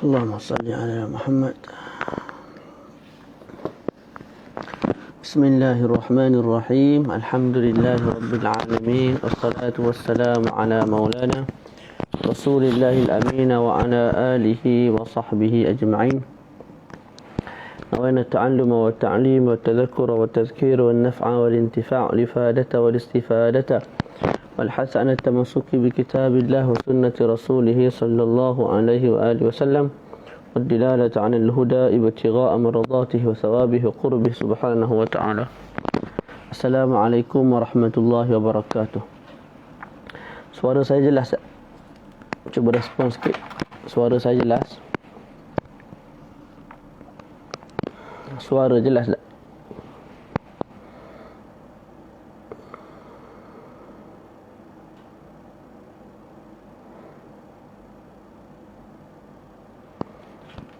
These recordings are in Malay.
اللهم صل على محمد. بسم الله الرحمن الرحيم. الحمد لله رب العالمين، والصلاة والسلام على مولانا رسول الله الأمين وعلى آله وصحبه أجمعين. نوينا التعلم والتعليم والتذكر والتذكير والنفع والانتفاع والإفادة والاستفادة والحث على التمسك بكتاب الله وسنة رسوله صلى الله عليه وآله وسلم والدلالة عن الهدى ابتغاء مرضاته وثوابه وقربه سبحانه وتعالى. السلام عليكم ورحمة الله وبركاته. Suara saya jelas tak? Cuba respon sikit. Suara saya jelas? Suara jelas tak?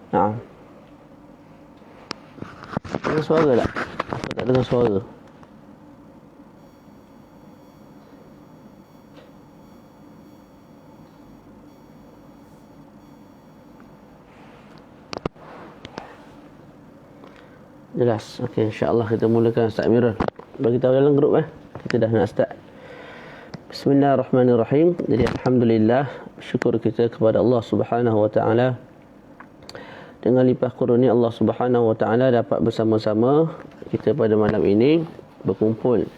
Nah, dengar suara tak? Apa tak dengar suara? Jelas. Okey, insya-Allah kita mulakan Ustaz Amirul. Bagi tahu dalam grup kita dah nak start. Bismillahirrahmanirrahim. Jadi alhamdulillah, syukur kita kepada Allah Subhanahu wa taala. Dengan limpah kurnia Allah Subhanahu wa taala dapat bersama-sama kita pada malam ini berkumpul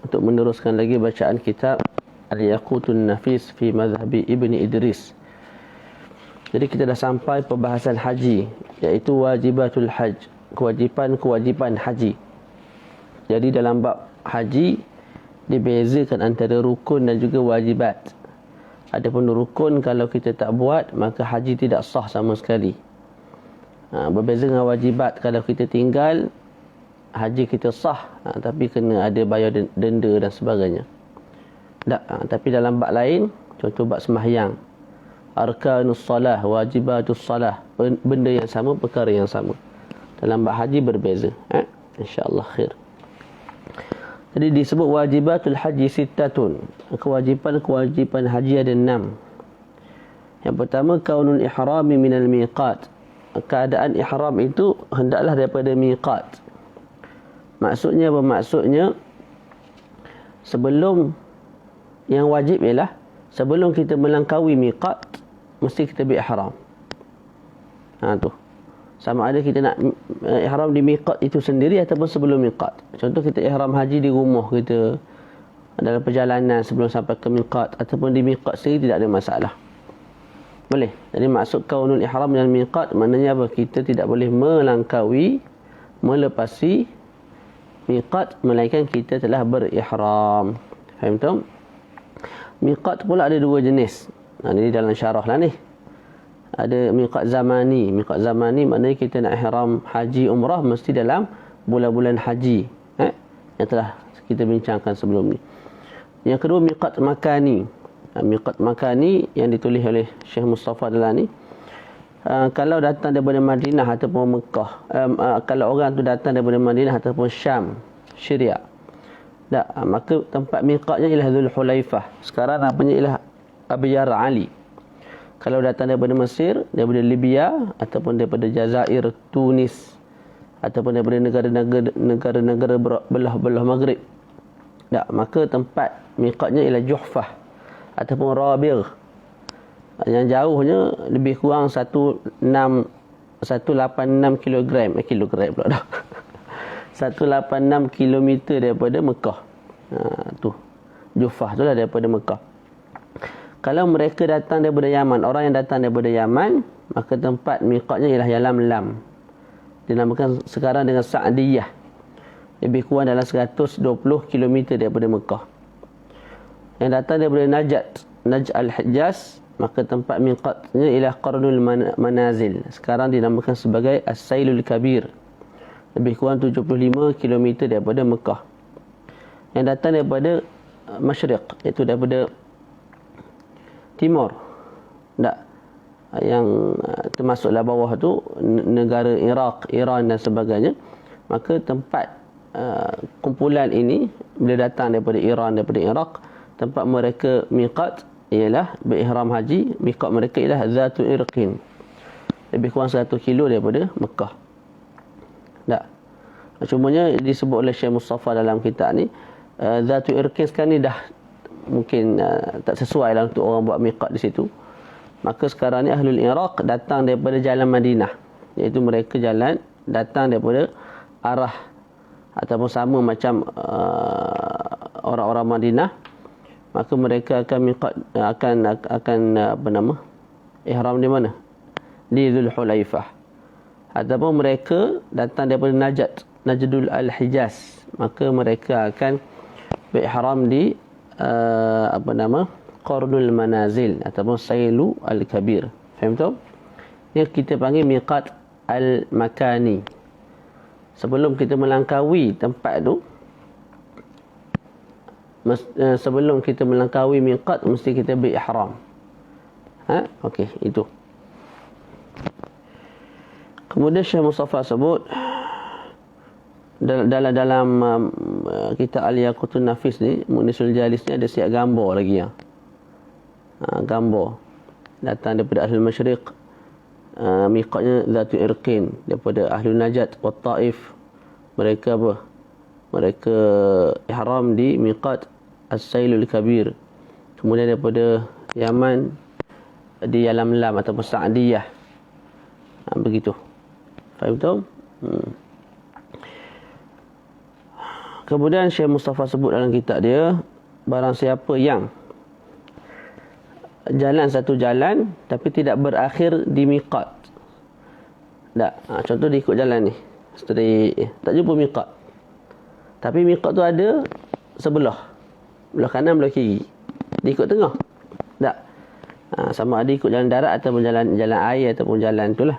untuk meneruskan lagi bacaan kitab Al-Yaqutun Nafis fi Madhhabi Ibni Idris. Jadi kita dah sampai pembahasan haji, iaitu wajibatul hajj, kewajipan haji. Jadi dalam bab haji dibezakan antara rukun dan juga wajibat. Adapun rukun kalau kita tak buat maka haji tidak sah sama sekali. Berbeza dengan wajibat, kalau kita tinggal haji kita sah, tapi kena ada bayar denda dan sebagainya. Tapi dalam bab lain, contoh bab sembahyang, arkanus salah, wajibatus salah, benda yang sama, perkara yang sama. Dalam bab haji berbeza. InsyaAllah khair. Jadi disebut wajibatul haji sittatun. Kewajipan haji ada 6. Yang pertama, kaunul ihrami minal miqat. Keadaan ihram itu hendaklah daripada miqat. Maksudnya apa? Maksudnya sebelum, yang wajib ialah sebelum kita melangkaui miqat mesti kita berihram. Tu. Sama ada kita nak ihram di miqat itu sendiri ataupun sebelum miqat. Contoh kita ihram haji di rumah kita, dalam perjalanan sebelum sampai ke miqat, ataupun di miqat sendiri tidak ada masalah. Boleh. Jadi maksud kaunul ihram minal miqat maknanya apa? Kita tidak boleh melangkaui, melepasi miqat melainkan kita telah berihram. Faham tak? Miqat pula ada 2 jenis. Ini dalam syarah lah ni. Ada miqat zamani. Miqat zamani maknanya kita nak ihram haji umrah mesti dalam bulan-bulan haji. Yang telah kita bincangkan sebelum ni. Yang kedua miqat makani. Miqat makani yang ditulis oleh Syekh Mustafa Dalani. Kalau datang daripada Madinah ataupun Mekah, kalau orang tu datang daripada Madinah ataupun Syam, Syria, maka tempat miqatnya ialah Dhul Hulaifah. Sekarang namanya ialah Abyar Ali. Kalau datang daripada Mesir, daripada Libya ataupun daripada Jazair, Tunis ataupun daripada negara-negara belah Maghrib, maka tempat miqatnya ialah Juhfah ataupun Rabigh. Yang jauhnya lebih kurang 186 kilogram pula dah. 186 kilometer daripada Mekah. Tu. Juhfah tu lah daripada Mekah. Kalau mereka datang daripada Yaman, orang yang datang daripada Yaman, maka tempat miqatnya ialah Yalamlam. Dinamakan sekarang dengan Sa'diyah. Lebih kurang dalam 120 kilometer daripada Mekah. Yang datang daripada Najd al-Hijaz, maka tempat miqatnya ialah Qarnul Manazil. Sekarang dinamakan sebagai As-Sailul Kabir. Lebih kurang 75 km daripada Mekah. Yang datang daripada Masyriq, iaitu daripada timur. Yang termasuklah bawah tu negara Iraq, Iran dan sebagainya. Maka tempat kumpulan ini bila datang daripada Iran, daripada Iraq, tempat mereka miqat ialah berihram haji. Miqat mereka ialah Zatul Irqin. lebih kurang 100 kilo daripada Mekah. Tak. Cumanya disebut oleh Syekh Mustafa dalam kitab ni, Zatul Irqin sekarang ni dah mungkin tak sesuai lah untuk orang buat miqat di situ. Maka sekarang ni Ahlul Iraq datang daripada jalan Madinah, iaitu mereka jalan datang daripada arah ataupun sama macam orang-orang Madinah, maka mereka akan miqat, akan apa nama, ihram di mana? Di Zulhulaifah. Ataupun mereka datang daripada Najdul Al-Hijaz, maka mereka akan berihram di apa nama, Qarnul Manazil ataupun Sailu Al-Kabir. Faham tak? Ini kita panggil miqat al-makani. Sebelum kita melangkaui tempat tu, sebelum kita melangkaui miqat, mesti kita berihram. Okey, itu. Kemudian Syekh Mustafa sebut dalam kitab Al-Yaqutun Nafis ni, Munisul Jalis ni ada siap gambar lagi ya. Gambar datang daripada Ahlul Masyriq, miqatnya Zatul Irqin, daripada Ahlul Najat wa Taif, mereka apa? Mereka ihram di miqat As-Sailul Kabir. Kemudian daripada Yaman di Yalamlam ataupun Sa'diyah. Begitu. Faham tak? Kemudian Syekh Mustafa sebut dalam kitab dia, barang siapa yang jalan satu jalan tapi tidak berakhir di miqat. Tak. Contoh dia ikut jalan ni, tak jumpa miqat. Tapi miqat tu ada sebelah kanan, belah kiri. Dia ikut tengah. Tak. Sama ada ikut jalan darat ataupun jalan air ataupun jalan itulah.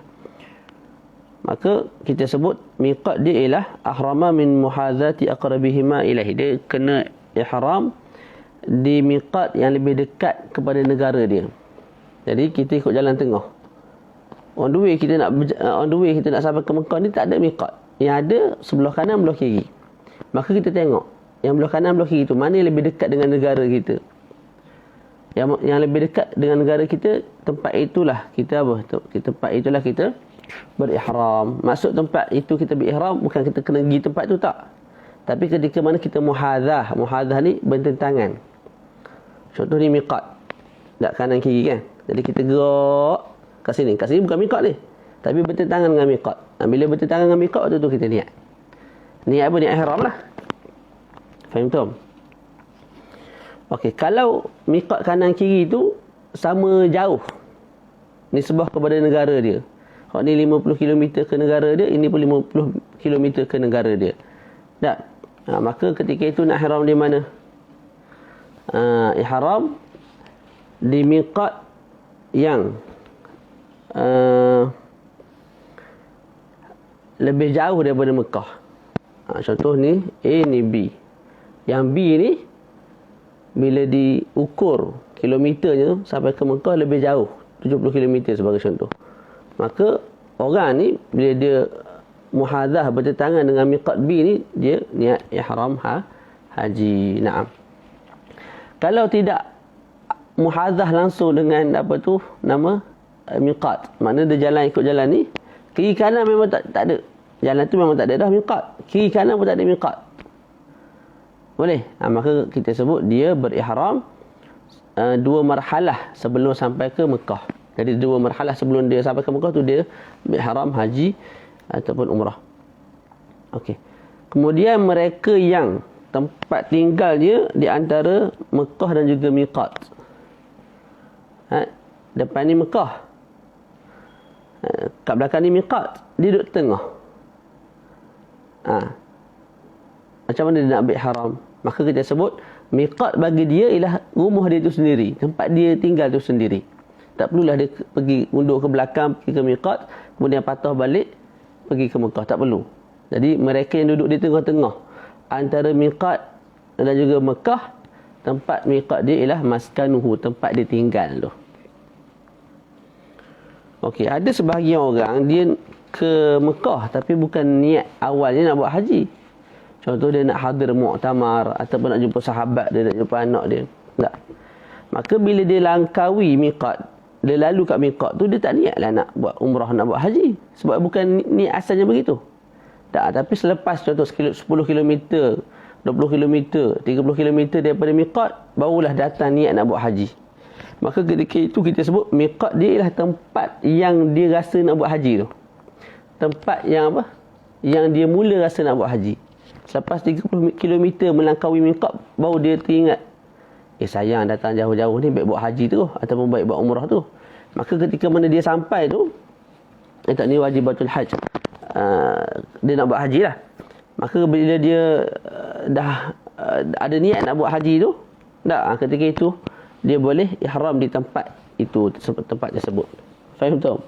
Maka kita sebut miqat dia ialah ahrama min muhadzati aqrabihima ilaihi. Dia kena ihram di miqat yang lebih dekat kepada negara dia. Jadi kita ikut jalan tengah. On the way kita nak sampai ke Mekah ni tak ada miqat. Yang ada sebelah kanan, belah kiri. Maka kita tengok yang belah kanan, belah kiri tu mana yang lebih dekat dengan negara kita. Yang lebih dekat dengan negara kita, tempat itulah kita berihram. Maksud tempat itu kita berihram bukan kita kena pergi tempat tu, tak. Tapi ketika mana kita muhadzah ni bertentangan. Contoh ni miqat, tak kanan kiri kan. Jadi kita gerak kat sini bukan miqat ni, tapi bertentangan dengan miqat. Bila bertentangan dengan miqat, waktu tu kita niat. Niat apa? Niat ihram lah. Faham tak? Okey, kalau miqat kanan kiri tu sama jauh nisbah kepada negara dia. Kalau ni 50 km ke negara dia, ini pun 50 km ke negara dia. Tak? Maka ketika itu nak ihram di mana? Ihram di miqat yang lebih jauh daripada Mekah. Contoh ni A ni B. Yang B ni bila diukur kilometernya sampai ke Mekah lebih jauh, 70 km sebagai contoh. Maka orang ni bila dia muhadzah bertentangan dengan miqat B ni, dia niat ihram haji. Naam. Kalau tidak muhadzah langsung dengan miqat, makna dia jalan ikut jalan ni, kiri kanan memang tak ada. Jalan tu memang tak ada dah miqat. Kiri kanan pun tak ada miqat. Boleh? Maka kita sebut dia berihram dua marhalah sebelum sampai ke Mekah. Jadi dua marhalah sebelum dia sampai ke Mekah tu dia berihram haji ataupun umrah. Okey. Kemudian mereka yang tempat tinggalnya di antara Mekah dan juga miqat. Depan ni Mekah. Kat belakang ni miqat. Dia duduk tengah. Macam mana dia nak berihram? Maka kita sebut miqat bagi dia ialah rumah dia tu sendiri, tempat dia tinggal tu sendiri. Tak perlulah dia pergi mundur ke belakang, pergi ke miqat, kemudian patah balik pergi ke Mekah. Tak perlu. Jadi mereka yang duduk di tengah-tengah antara miqat dan juga Mekah, tempat miqat dia ialah maskanuhu, tempat dia tinggal tu. Okey, ada sebahagian orang dia ke Mekah tapi bukan niat awalnya nak buat haji. Contoh dia nak hadir muktamar ataupun nak jumpa sahabat dia, nak jumpa anak dia. Tak. Maka bila dia langkaui miqat, dia lalu kat miqat tu, dia tak niatlah nak buat umrah, nak buat haji. Sebab bukan ni asalnya begitu. Tak, tapi selepas contoh 10 km, 20 km, 30 km daripada miqat, barulah datang niat nak buat haji. Maka ketika itu kita sebut miqat dia ialah tempat yang dia rasa nak buat haji tu. Tempat yang apa? Yang dia mula rasa nak buat haji. Selepas 30 km melangkaui miqat, baru dia teringat, sayang datang jauh-jauh ni, baik buat haji tu ataupun baik buat umrah tu. Maka ketika mana dia sampai tu, tak ni wajibatul hajj, dia nak buat haji lah. Maka bila dia dah ada niat nak buat haji tu, ketika itu dia boleh ihram di tempat itu, tempat tersebut. Faham tak?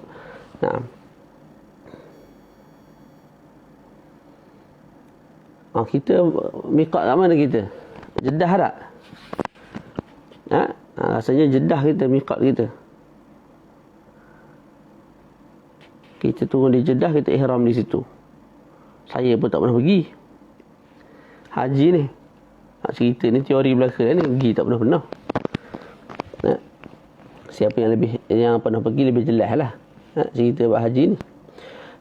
Nah. Kita miqat kat mana kita? Jeddah tak? Rasanya Jeddah kita, miqat kita. Kita turun di Jeddah, kita ihram di situ. Saya pun tak pernah pergi haji ni. Cerita ni teori belaka ni, pergi tak pernah. Siapa yang pernah pergi lebih jelas lah cerita buat haji ni.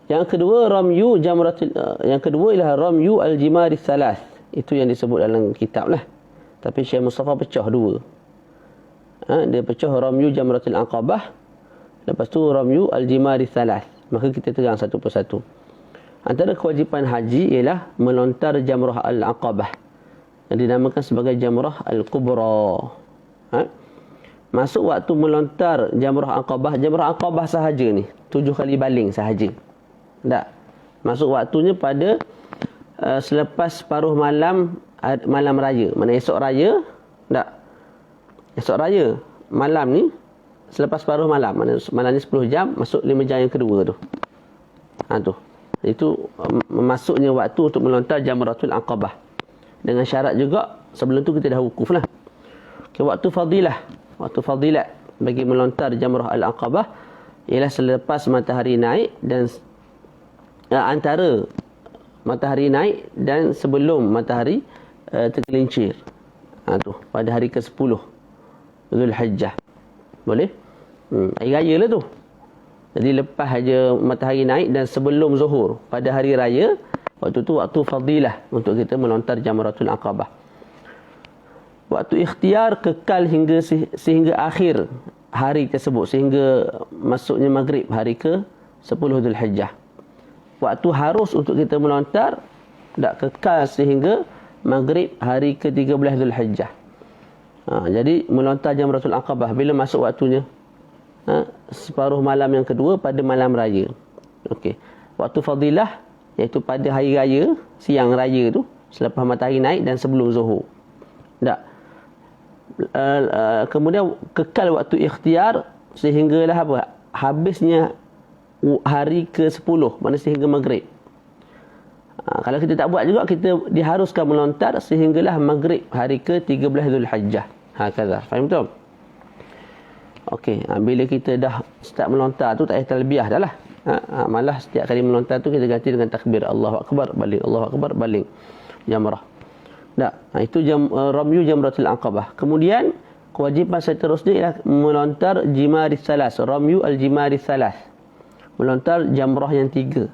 Yang kedua, yang kedua ialah ramyu al-jimari thalath. Itu yang disebut dalam kitab lah. Tapi Syekh Mustafa pecah dua. Dia pecah ramyu jamratul aqabah, lepas tu ramyu al-jimari thalath. Maka kita terang satu persatu. Antara kewajipan haji ialah melontar jamrah al-aqabah, yang dinamakan sebagai jamrah al-kubra. Masuk waktu melontar jamrah aqabah sahaja ni 7 kali baling sahaja. Tak. Masuk waktunya pada selepas separuh malam raya. Mana esok raya? Tak. Esok raya malam ni, selepas separuh malam, malam ni 10 jam, masuk 5 jam yang kedua tu. Tu. Itu masuknya waktu untuk melontar jamratul aqabah. Dengan syarat juga sebelum tu kita dah wukuf lah. Waktu fadilat bagi melontar jamrah al-aqabah ialah selepas matahari naik dan antara matahari naik dan sebelum matahari tergelincir. Tu pada hari ke-10 Zulhijjah. Boleh? Hari raya lah tu. Jadi lepas aja matahari naik dan sebelum zuhur pada hari raya, waktu tu waktu fadilah untuk kita melontar jamratul aqabah. Waktu ikhtiar kekal sehingga akhir hari tersebut, sehingga masuknya maghrib hari ke-10 Zulhijjah. Waktu harus untuk kita melontar tak kekal sehingga maghrib hari ke-13 Zulhijjah. Jadi melontar jamratul aqabah bila masuk waktunya? Separuh malam yang kedua pada malam raya. Okey. Waktu fadilah iaitu pada hari raya, siang raya tu, selepas matahari naik dan sebelum zuhur. Tak. Kemudian kekal waktu ikhtiar sehinggalah apa? Habisnya hari ke-10, mana sehingga maghrib. Kalau kita tak buat juga, kita diharuskan melontar sehinggalah maghrib hari ke-13 Zulhijjah. Hakaza. Faham betul? Okey, bila kita dah start melontar tu, tak payah talbiyah dah lah. Malah setiap kali melontar tu kita ganti dengan takbir Allahu Akbar, baling, Allahu Akbar, baling jamrah. Itu ramyu jamratul aqabah. Kemudian kewajipan seterusnya ialah melontar jimari salas, ramyu al-jimari salas. Melontar jamrah yang 3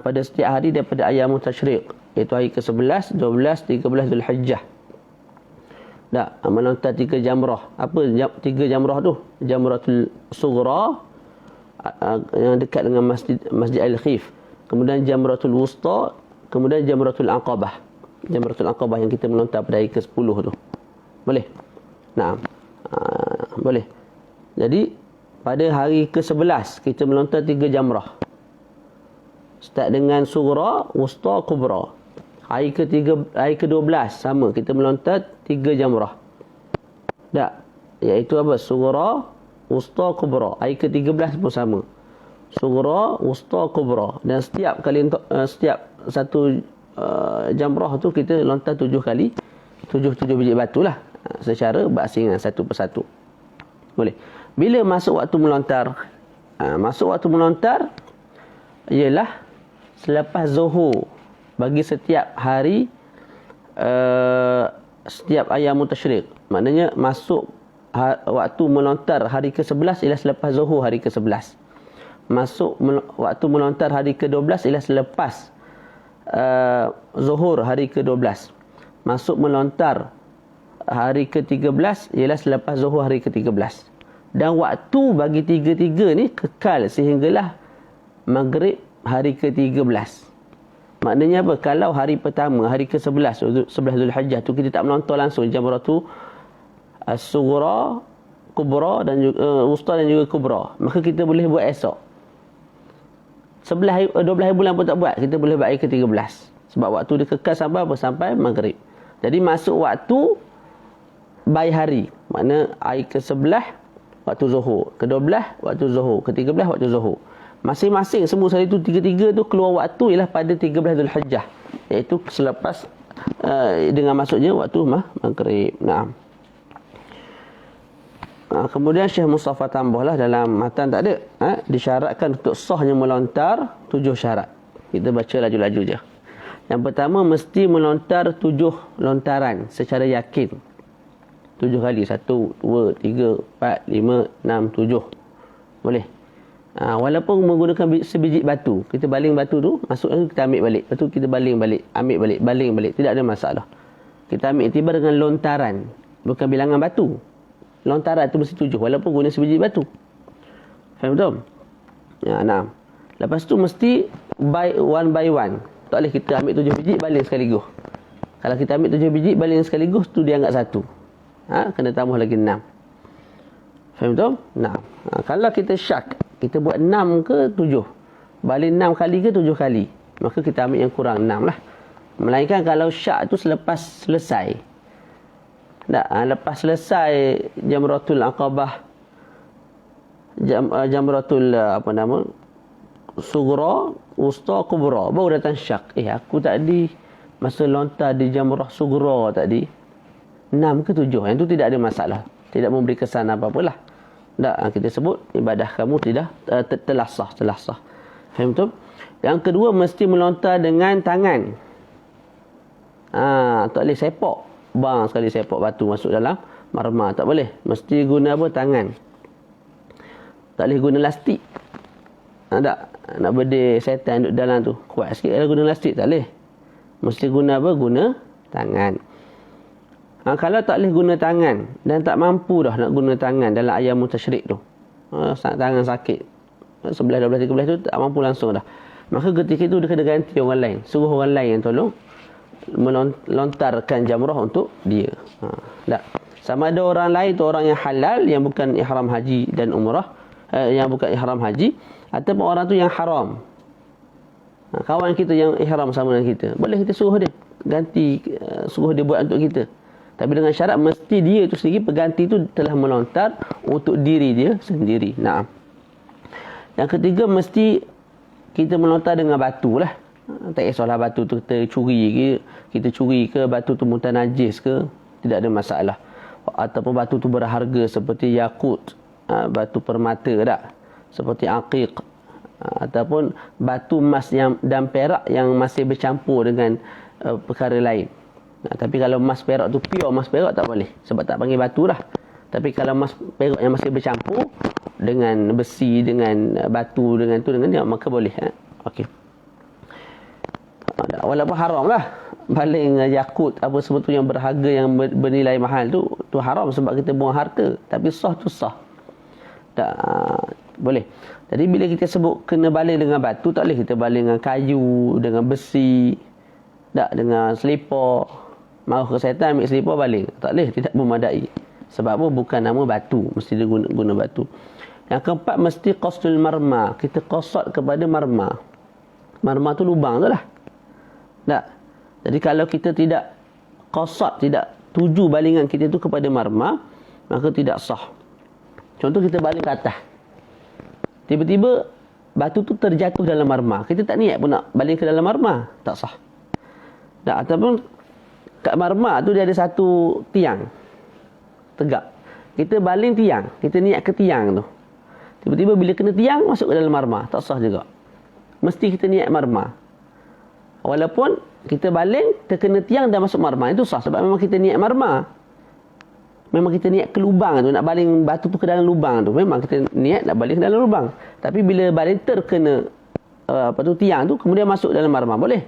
pada setiap hari daripada ayyamut tasyriq, iaitu hari ke-11, 12, 13 Zulhijjah. Melontar 3 jamrah. Apa 3 jamrah tu? Jamratul sughra yang dekat dengan Masjid Al-Khif. Kemudian jamratul wusta, kemudian jamratul aqabah. Jamratul aqabah yang kita melontar pada hari ke-10 tu. Boleh? Boleh. Jadi pada hari ke-11 kita melontar 3 jamrah. Start dengan sughra, wusta, kubra. Hari ke-12 sama, kita melontar 3 jamrah. Iaitu apa? Sughra, wusta, kubra. Hari ke-13 pun sama. Sughra, wusta, kubra. Dan setiap satu jamrah tu kita lontar 7 kali. 7 biji batu lah. Secara berasingan satu persatu. Boleh. Bila masuk waktu melontar? Masuk waktu melontar ialah selepas zuhur. Bagi setiap hari, setiap ayyamut tasyriq. Maknanya masuk waktu melontar hari ke-11 ialah selepas Zuhur hari ke-11. Waktu melontar hari ke-12 ialah selepas Zuhur hari ke-12. Masuk melontar hari ke-13 ialah selepas Zuhur hari ke-13. Dan waktu bagi tiga-tiga ni kekal sehinggalah Maghrib hari ke-13. Maknanya apa? Kalau hari pertama, hari ke-11, 11 Zulhijjah tu kita tak melontar langsung Jamratul Sughra, Kubra dan juga Wusta dan juga Kubra, maka kita boleh buat esok. 12 hari bulan pun tak buat, kita boleh buat hari ke-13. Sebab waktu dia kekal sampai apa? Sampai Maghrib. Jadi masuk waktu by hari. Makna hari ke-11 waktu Zuhur, ke-12 waktu Zuhur, ke-13 waktu Zuhur. Masing-masing semua sekali tu, tiga-tiga tu keluar waktu ialah pada 13 Zulhijjah, iaitu selepas dengan masuknya waktu Maghrib. Naam. Kemudian Syekh Mustafa tambahlah dalam matan tak ada, disyaratkan untuk sahnya melontar 7 syarat. Kita baca laju-laju je. Yang pertama, mesti melontar 7 lontaran secara yakin. 7 kali, 1, 2, 3, 4, 5, 6, 7. Boleh. Walaupun menggunakan sebiji batu, kita baling batu tu, masuk lagi kita ambil balik. Lepas tu kita baling balik, ambil balik, baling balik. Tidak ada masalah. Kita ambil iktibar dengan lontaran, bukan bilangan batu. Lontaran tu mesti 7 walaupun guna sebiji batu. Faham betul? Ya, nah. Lepas tu mesti one by one. Tak boleh kita ambil 7 biji baling sekaligus. Kalau kita ambil 7 biji baling sekaligus tu dia anggap 1. Kena tambah lagi 6. Faham betul? Nah. Kalau kita syak, kita buat 6 ke 7. Baling 6 kali ke 7 kali. Maka kita ambil yang kurang 6 lah. Melainkan kalau syak tu selepas selesai. Lepas selesai Jamratul Aqabah, Jamratul Sughra, Wusta, Kubra, baru datang syak. Aku tadi masa lontar di Jamrah Sughra tadi 6 ke 7. Yang tu tidak ada masalah, tidak memberi kesan apa-apalah. Kita sebut ibadah kamu tidak telah sah. Faham betul? Yang kedua, mesti melontar dengan tangan. Tak boleh sepak. Bang sekali sepak batu masuk dalam marmah, tak boleh. Mesti guna apa? Tangan. Tak boleh guna lastik. Nak berdeh setan duduk dalam tu, kuat sikit kalau guna lastik, tak boleh. Mesti guna apa? Guna tangan. Kalau tak boleh guna tangan dan tak mampu dah nak guna tangan dalam ayam tasyrik tu, tangan sakit 11, 12, 13 tu tak mampu langsung dah, maka ketika itu dia kena ganti orang lain, suruh orang lain yang tolong melontarkan jamrah untuk dia. Sama ada orang lain tu orang yang halal, yang bukan ihram haji dan umrah, yang bukan ihram haji, ataupun orang tu yang haram. Kawan kita yang ihram sama dengan kita, boleh kita suruh dia ganti, suruh dia buat untuk kita. Tapi dengan syarat mesti dia itu sendiri, pengganti itu telah melontar untuk diri dia sendiri. Naam. Yang ketiga, mesti kita melontar dengan batu lah. Tak kisahlah batu tu kita curi ke batu tu mutan najis ke, tidak ada masalah. Ataupun batu tu berharga seperti yakut, batu permata tak, seperti aqiq, ataupun batu emas dan perak yang masih bercampur dengan perkara lain. Tapi kalau emas perak tu pure emas perak tak boleh, sebab tak panggil batu dah. Tapi kalau emas perak yang masih bercampur dengan besi, dengan batu, dengan dia, maka boleh. Okey. Walaupun haram lah baling yakut apa semua tu yang berharga, yang bernilai mahal tu haram sebab kita buang harta. Tapi sah tu sah. Tak boleh. Jadi bila kita sebut kena baling dengan batu, tak boleh kita baling dengan kayu, dengan besi, tak dengan selipar. Mahu ke setan ambil selipar baling, tak boleh, tidak memadai. Sebab apa? Bukan nama batu, mesti dia guna batu. Yang keempat, mesti qasdul marma, kita qasad kepada marma. Marma tu lubang tu lah. Tak. Jadi kalau kita tidak qasad, tidak tuju balingan kita tu kepada marma, maka tidak sah. Contoh kita baling ke atas, tiba-tiba batu tu terjatuh dalam marma, kita tak niat pun nak baling ke dalam marma, tak sah. Tak. Ataupun kat marma tu dia ada satu tiang tegak, kita baling tiang, kita niat ke tiang tu, tiba-tiba bila kena tiang masuk ke dalam marma, tak sah juga. Mesti kita niat marma. Walaupun kita baling terkena tiang dan masuk marma, itu sah sebab memang kita niat marma. memang kita niat ke lubang tu, nak baling batu tu ke dalam lubang tu, memang kita niat nak baling ke dalam lubang. Tapi bila baling terkena tiang tu, kemudian masuk dalam marmah, boleh.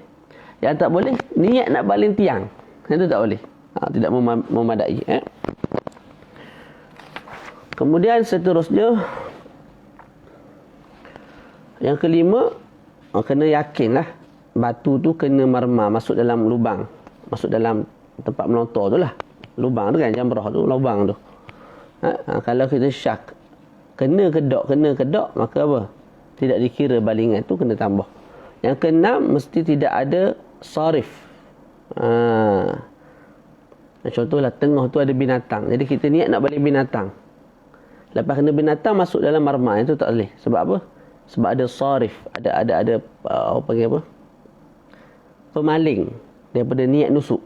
Yang tak boleh, niat nak baling tiang, itu tak boleh. Tidak memadai. Kemudian seterusnya, yang kelima, kena yakinlah batu tu kena marmah, masuk dalam lubang, masuk dalam tempat melontar tu lah. Lubang tu kan, jamrah tu, lubang tu. Kalau kita syak kena kedok, maka apa? Tidak dikira balingan tu kena tambah. Yang keenam, mesti tidak ada sarif. Contohlah tengah tu ada binatang, jadi kita niat nak baling binatang. Lepas kena binatang masuk dalam marmah, itu tak boleh. Sebab apa? Sebab ada sarif, ada panggil apa? Pemaling daripada niat nusuk.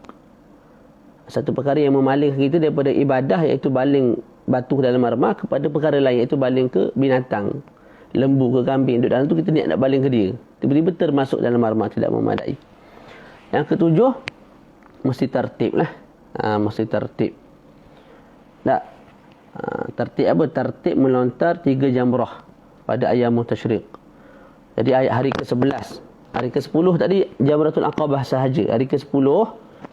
Satu perkara yang memalingkan kita daripada ibadah, iaitu baling batu dalam marmah, kepada perkara lain, iaitu baling ke binatang, lembu ke kambing duduk dalam tu, kita niat nak baling ke dia, tiba-tiba termasuk dalam marmah, tidak memadai. Yang ketujuh, mesti tertib lah. Mesti tertib. Tak? Tertib apa? Tertib melontar 3 jamrah pada ayyamut tasyriq. Jadi hari ke-11, hari ke-10 tadi Jamratul Aqabah sahaja. Hari ke-10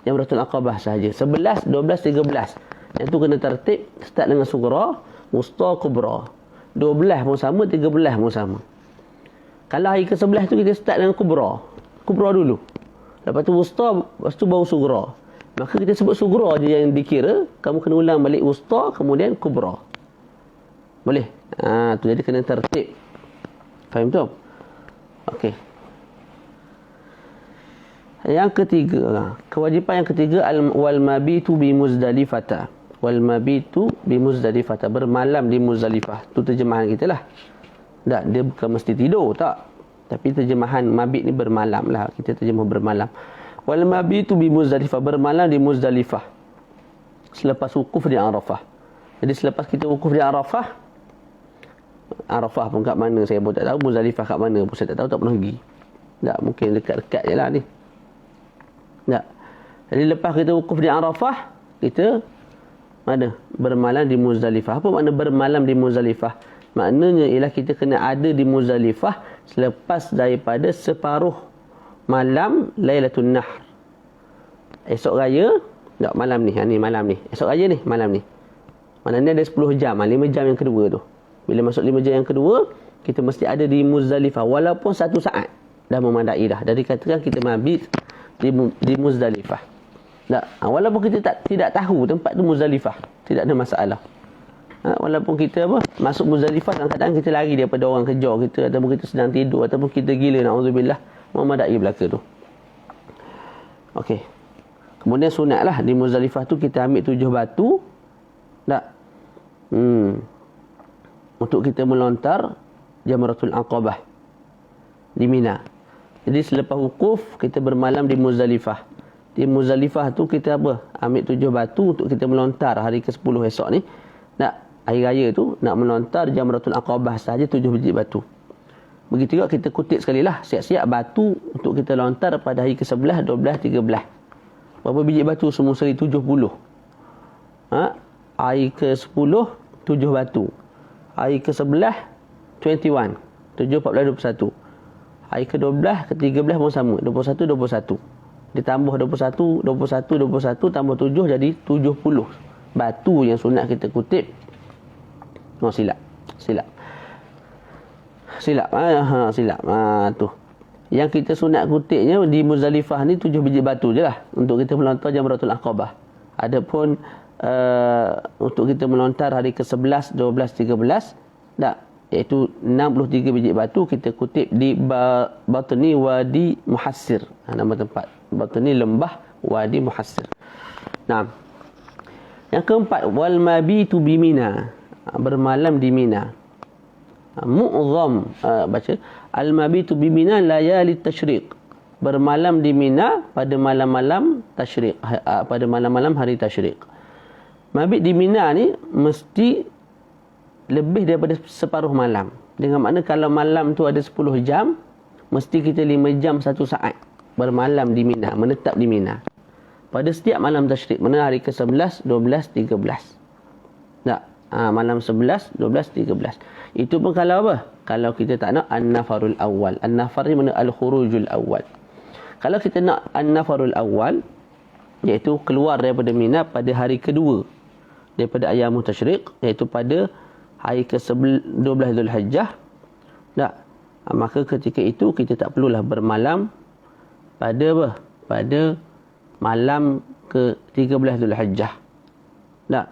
Jamratul Aqabah sahaja. 11, 12, 13. Yang tu kena tertib, start dengan sughra, wusta, kubra. 12 pun sama, 13 pun sama. Kalau hari ke-11 tu kita start dengan kubra. Kubra dulu. Lepas tu wusta, lepas tu baru sughra. Maka kita sebut sughra je yang dikira, kamu kena ulang balik wusta, kemudian kubra. Boleh? Tu jadi kena tertib. Faham tu? Okey. Yang ketiga, kewajipan yang ketiga, wal mabitu bi Muzdalifah. Wal mabitu bi Muzdalifah, bermalam di Muzdalifah. Tu terjemahan kita lah. Tak, dia bukan mesti tidur, tak. Tapi terjemahan mabit ni bermalam lah. Kita terjemah bermalam. Wal mabitu bi Muzdalifah, bermalam di Muzdalifah selepas wukuf di Arafah. Jadi selepas kita wukuf di Arafah pun kat mana saya pun tak tahu, Muzdalifah kat mana pun saya tak tahu, tak pernah pergi. Tak, mungkin dekat-dekat je lah ni. Tak. Jadi lepas kita wukuf di Arafah, kita mana? Bermalam di Muzdalifah. Apa makna bermalam di Muzdalifah? Maknanya ialah kita kena ada di Muzdalifah selepas daripada separuh malam Lailatul Nahr. Esok raya, tak malam ni, ni malam ni. Esok raya ni, malam ni. Malam ni ada 10 jam, 5 jam yang kedua tu. Bila masuk 5 jam yang kedua, kita mesti ada di Muzdalifah. Walaupun 1 saat dah memadai dah. Dari katakan kita mabit di Muzdalifah. Tak, walaupun kita tidak tahu tempat tu Muzdalifah, tidak ada masalah. Walaupun kita masuk Muzdalifah, kadang-kadang kita lari daripada orang kejar kita, ataupun kita sedang tidur, ataupun kita gila, na'udzubillah, memadai belaka tu. Okey. Kemudian sunatlah di Muzdalifah tu kita ambil 7 batu. Tak? Untuk kita melontar Jamratul Aqabah di Mina. Jadi selepas wukuf kita bermalam di Muzdalifah. Di Muzdalifah tu kita ambil 7 batu untuk kita melontar hari ke-10 esok ni. Nak hari raya tu nak melontar Jamratul Aqabah saja 7 biji batu. Begitu juga kita kutip sekali lah, siap-siap batu untuk kita lontar pada hari ke-11, 12, 13. Berapa biji batu? Semua seri 70. Hari ke-10, 7 batu. Hari ke-11, 21. 7, 14, 21. Hari ke-12, ke-13 pun sama. 21, 21. Ditambah 21, 21, 21, tambah 7 jadi 70. Batu yang sunat kita kutip. Silap. Silap. Tu. Yang kita sunat kutipnya di Muzdalifah ni 7 biji batu je lah. Untuk kita melontar Jamratul Aqabah. Adapun untuk kita melontar hari ke-11, 12, 13. Tak. Iaitu 63 biji batu kita kutip di Batni Wadi Muhassir. Nama tempat. Batni Lembah Wadi Muhassir. Nah. Yang keempat, wal mabitu bi Mina. Bermalam di Mina. Mu'zam baca al-mabitu bi Mina layali tasyriq, bermalam di Mina pada malam-malam tasyriq, pada malam-malam hari tasyriq. Mabit di Mina ni mesti lebih daripada separuh malam. Dengan makna kalau malam tu ada 10 jam, mesti kita 5 jam 1 saat bermalam di Mina, menetap di Mina pada setiap malam tasyriq, mana hari ke-11, 12, 13. Malam 11, 12, 13. Itu pun kalau apa? Kalau kita tak nak an-nafarul awal. An-nafar ni mana? Al-khurujul awal. Kalau kita nak an-nafarul awal, iaitu keluar daripada Mina pada hari kedua daripada ayyamut tasyriq, iaitu pada hari ke-12 Zulhijjah. Tak. Maka ketika itu kita tak perlulah bermalam pada apa? Pada malam ke-13 Zulhijjah. Tak.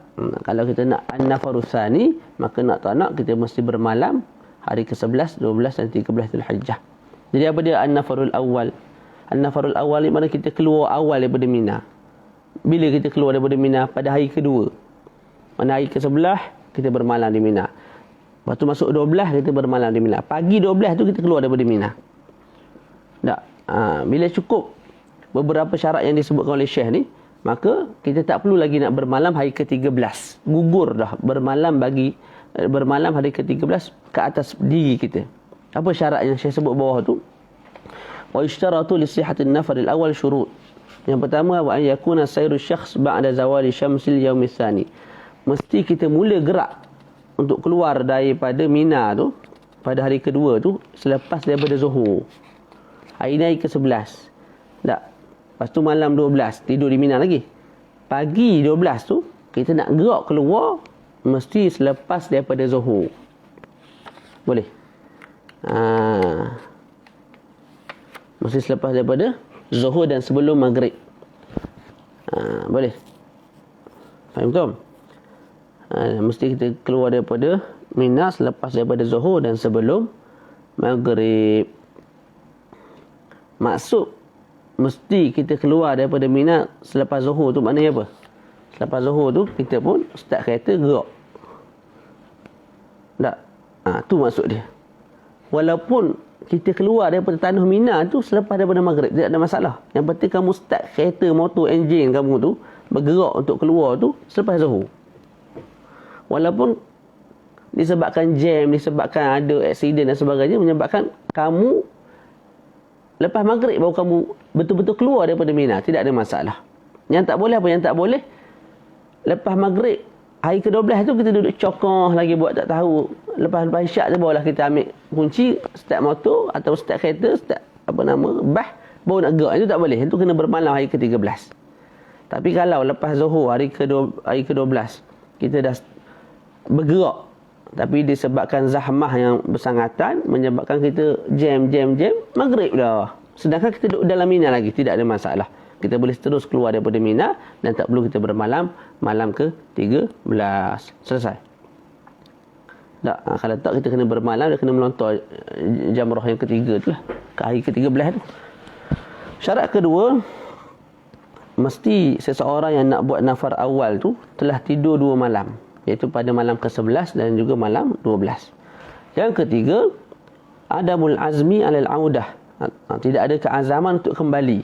Kalau kita nak an-nafarus tsani, maka nak tak nak kita mesti bermalam hari ke-11, 12 dan 13 Zulhijjah. Jadi apa dia an-nafarul awal? An-nafarul awal ni mana kita keluar awal daripada Mina. Bila kita keluar daripada Mina? Pada hari kedua. Mana hari ke-11 kita bermalam di Mina. Lepas tu masuk 12 kita bermalam di Mina. Pagi 12 tu kita keluar daripada Mina. Tak. Bila cukup beberapa syarat yang disebutkan oleh Syekh ni, maka kita tak perlu lagi nak bermalam hari ke-13. Gugur dah bermalam hari ke-13 ke atas diri kita. Apa syarat yang Syekh sebut bawah tu? Wa ishtaratu li sihhati an-nafar al-awwal syurut. Yang pertama, wa an yakuna sayru syakhs ba'da zawali syamsil yaum ats-tsani. Mesti kita mula gerak untuk keluar daripada Mina tu pada hari kedua tu selepas daripada Zuhur. Hari ni hari ke-11. Tak. Lepas tu malam 12 tidur di Mina lagi. Pagi 12 tu kita nak gerak keluar mesti selepas daripada Zuhur. Boleh? Mesti selepas daripada Zuhur dan sebelum Maghrib. Boleh? Faham betul? Mesti kita keluar daripada Mina selepas daripada Zuhur dan sebelum Maghrib. Maksud mesti kita keluar daripada Mina selepas Zuhur tu maknanya apa? Selepas Zuhur tu kita pun start kereta gerak. Tak? Tu maksud dia. Walaupun kita keluar daripada tanah Mina tu selepas daripada Maghrib, tidak ada masalah. Yang penting kamu start kereta, motor, enjin kamu tu bergerak untuk keluar tu selepas Zuhur. Walaupun disebabkan jam, disebabkan ada aksiden dan sebagainya, menyebabkan kamu lepas Maghrib baru kamu betul-betul keluar daripada Mina, tidak ada masalah. Yang tak boleh apa? Yang tak boleh lepas Maghrib hari ke-12 tu kita duduk cokoh lagi buat tak tahu. Lepas isyak tu barulah kita ambil kunci, start motor atau start kereta, start baru nak gerak. Itu tak boleh. Itu kena bermalam hari ke-13. Tapi kalau lepas Zuhur hari ke-12 kita dah bergerak, tapi disebabkan zahmah yang bersangatan menyebabkan kita jam Maghrib dah. Sedangkan kita duduk dalam Mina lagi, tidak ada masalah. Kita boleh terus keluar daripada Mina dan tak perlu kita bermalam malam ke-13. Selesai. Tak, kalau tak kita kena bermalam, dia kena melontar jamrah yang ketiga tu lah, ke hari ke-13 tu. Syarat kedua, mesti seseorang yang nak buat nafar awal tu telah tidur 2 malam, iaitu pada malam ke-11 dan juga malam 12. Yang ketiga, adamul azmi alal audah. Tidak ada keazaman untuk kembali,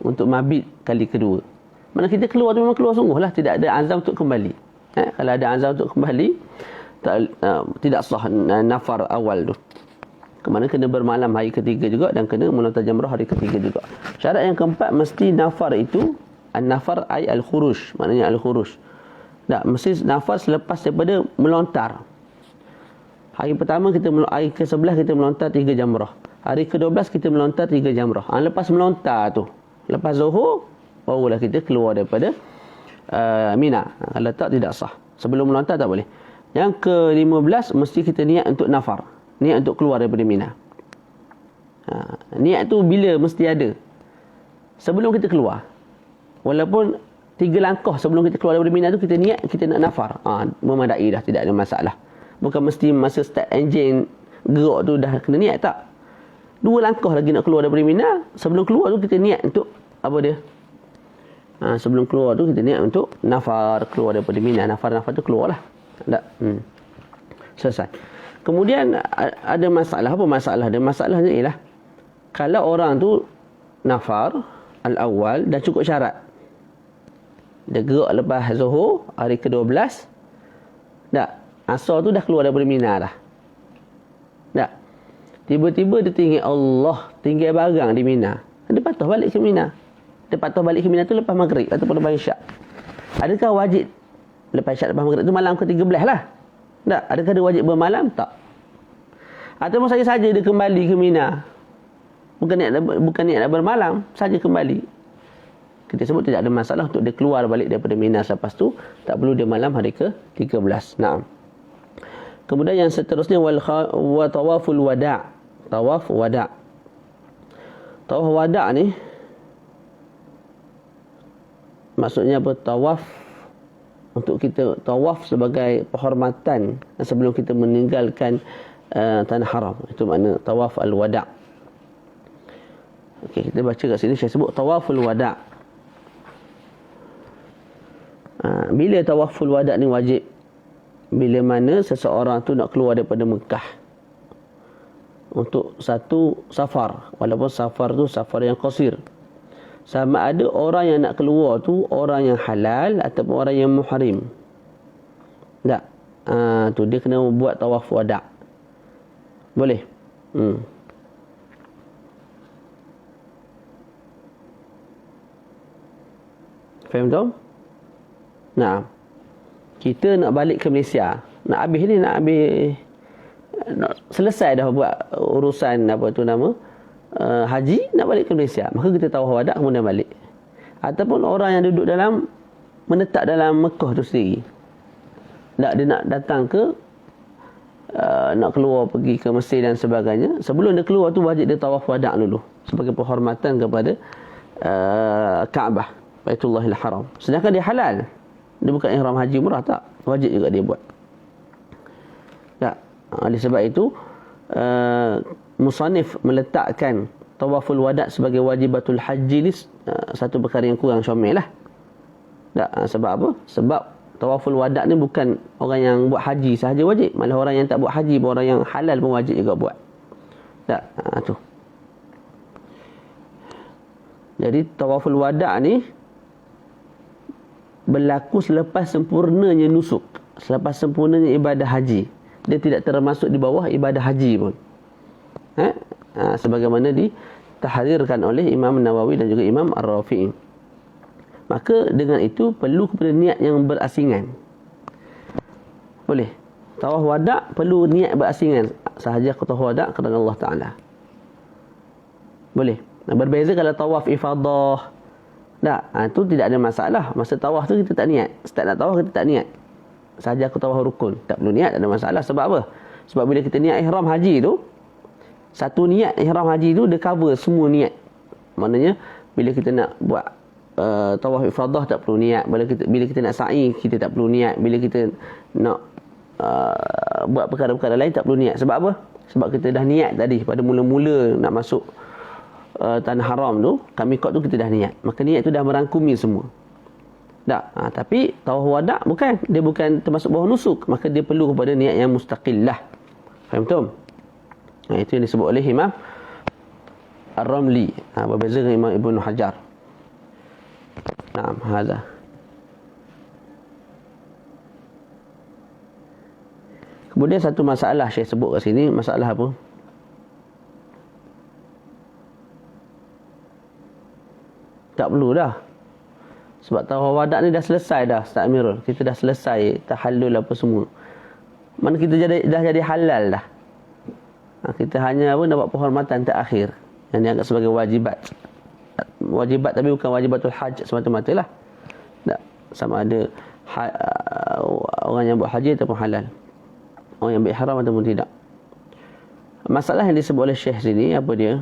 untuk mabit kali kedua. Mana kita keluar tu memang keluar sungguh lah, tidak ada azam untuk kembali. Kalau ada azam untuk kembali, tidak sah nafar awal tu. Kemana kena bermalam hari ketiga juga dan kena melontar jamrah hari ketiga juga. Syarat yang keempat, mesti nafar itu, an-nafar ay al-khuruj, maknanya al-khuruj. Tak, mesti nafar selepas daripada melontar. Hari pertama hari ke-11 kita melontar 3 jamrah. Hari ke-12 kita melontar 3 jamrah. Lepas melontar tu, lepas Zuhur, barulah kita keluar daripada Mina. Kalau tak, tidak sah. Sebelum melontar tak boleh. Yang ke-15, mesti kita niat untuk nafar. Niat untuk keluar daripada Mina. Niat tu bila mesti ada? Sebelum kita keluar. Walaupun 3 langkah sebelum kita keluar daripada Mina tu kita niat kita nak nafar. Memadai dah, tidak ada masalah. Bukan mesti masa start enjin gerak tu dah kena niat, tak. 2 langkah lagi nak keluar daripada Mina. Sebelum keluar tu kita niat untuk apa dia? Sebelum keluar tu kita niat untuk nafar, keluar daripada Mina. Nafar tu keluarlah. Tak. Selesai. Kemudian ada masalah. Apa masalah dia? Masalahnya ialah kalau orang tu nafar al-awwal dah cukup syarat. Dia gerak lepas Zuhur hari ke-12. Tak. Asar tu dah keluar daripada Mina dah. Tak. Tiba-tiba dia tinggal barang di Mina. Dia patah balik ke Mina. Dia patah balik ke Mina tu lepas Maghrib ataupun lepas Isyak. Adakah wajib lepas isyak lepas maghrib tu malam ke-13 lah. Tak, adakah dia wajib bermalam? Tak. Ataupun saja-saja dia kembali ke Mina, bukan niat nak bermalam, saja kembali, kita sebut tidak ada masalah untuk dia keluar balik daripada Mina selepas tu, tak perlu dia malam hari ke-13. Naam. Kemudian yang seterusnya wa tawaful wada'. Tawaf wada'. Tawaf wada' ni maksudnya apa? Tawaf untuk kita, tawaf sebagai penghormatan sebelum kita meninggalkan tanah haram. Itu makna tawaf al-wada'. Okey, kita baca kat sini saya sebut tawaful wada'. Bila tawaful wada' ni wajib? Bila mana seseorang tu nak keluar daripada Mekah untuk satu safar, walaupun safar tu safar yang qasir. Sama ada orang yang nak keluar tu orang yang halal ataupun orang yang muhrim. Tak. Tu dia kena buat tawaf wada'. Boleh. Faham tak? Nah. Kita nak balik ke Malaysia. Nak selesai dah buat urusan haji, nak balik ke Malaysia. Maka kita tawaf wada' kemudian balik. Ataupun orang yang duduk menetap dalam Mekah tu sendiri. Tak, dia nak datang ke nak keluar pergi ke Mesir dan sebagainya. Sebelum dia keluar tu wajib dia tawaf wada' dulu sebagai penghormatan kepada Kaabah, Baitullahil Haram. Sedangkan dia halal, dia bukan ihram haji umrah, tak, wajib juga dia buat. Tak. Oleh sebab itu musannif meletakkan tawaful wada' sebagai wajibatul haji ni satu perkara yang kurang syamil lah. Tak. Sebab apa? Sebab tawaful wada' ni bukan orang yang buat haji sahaja wajib, malah orang yang tak buat haji pun, orang yang halal pun wajib juga buat. Tak. Tu. Jadi tawaful wada' ni berlaku selepas sempurnanya nusuk, selepas sempurnanya ibadah haji. Dia tidak termasuk di bawah ibadah haji pun. Sebagaimana ditahrirkan oleh Imam Nawawi dan juga Imam Ar-Rafi'i. Maka dengan itu perlu kepada niat yang berasingan. Boleh. Tawaf wada' perlu niat berasingan. Sahaja ke tawaf wada' kerana Allah Ta'ala. Boleh. Berbeza kalau tawaf ifadah. Tak, itu tidak ada masalah. Masa tawaf tu kita tak niat. Start nak tawaf kita tak niat. Sahaja aku tawaf rukun, tak perlu niat, tak ada masalah. Sebab apa? Sebab bila kita niat ihram haji tu, satu niat ihram haji tu dia cover semua niat. Maknanya bila kita nak buat tawaf ifadah tak perlu niat. Bila kita nak sa'i kita tak perlu niat. Bila kita nak buat perkara-perkara lain tak perlu niat. Sebab apa? Sebab kita dah niat tadi pada mula-mula nak masuk tanah haram tu, mikot tu kita dah niat. Maka niat tu dah merangkumi semua. Tak. Tapi tawaf wada' bukan. Dia bukan termasuk bawah nusuk. Maka dia perlu kepada niat yang mustaqillah. Faham tak? Itu yang disebut oleh Imam Ar-Ramli. Berbeza dengan Imam Ibn Hajar. Naam, hadha. Kemudian satu masalah saya sebut kat sini. Masalah apa? Tak perlu dah. Sebab tawaf wada' ni dah selesai dah, Ustaz Amirul. Kita dah selesai tahallul apa semua. Mana kita dah jadi halal dah. Kita hanya nak buat penghormatan terakhir yang dianggap sebagai wajibat. Wajibat tapi bukan wajibatul hajj semata-mata lah. Tak. Sama ada orang yang buat haji ataupun halal. Orang yang berihram ataupun tidak. Masalah yang disebut oleh Syekh sini, apa dia?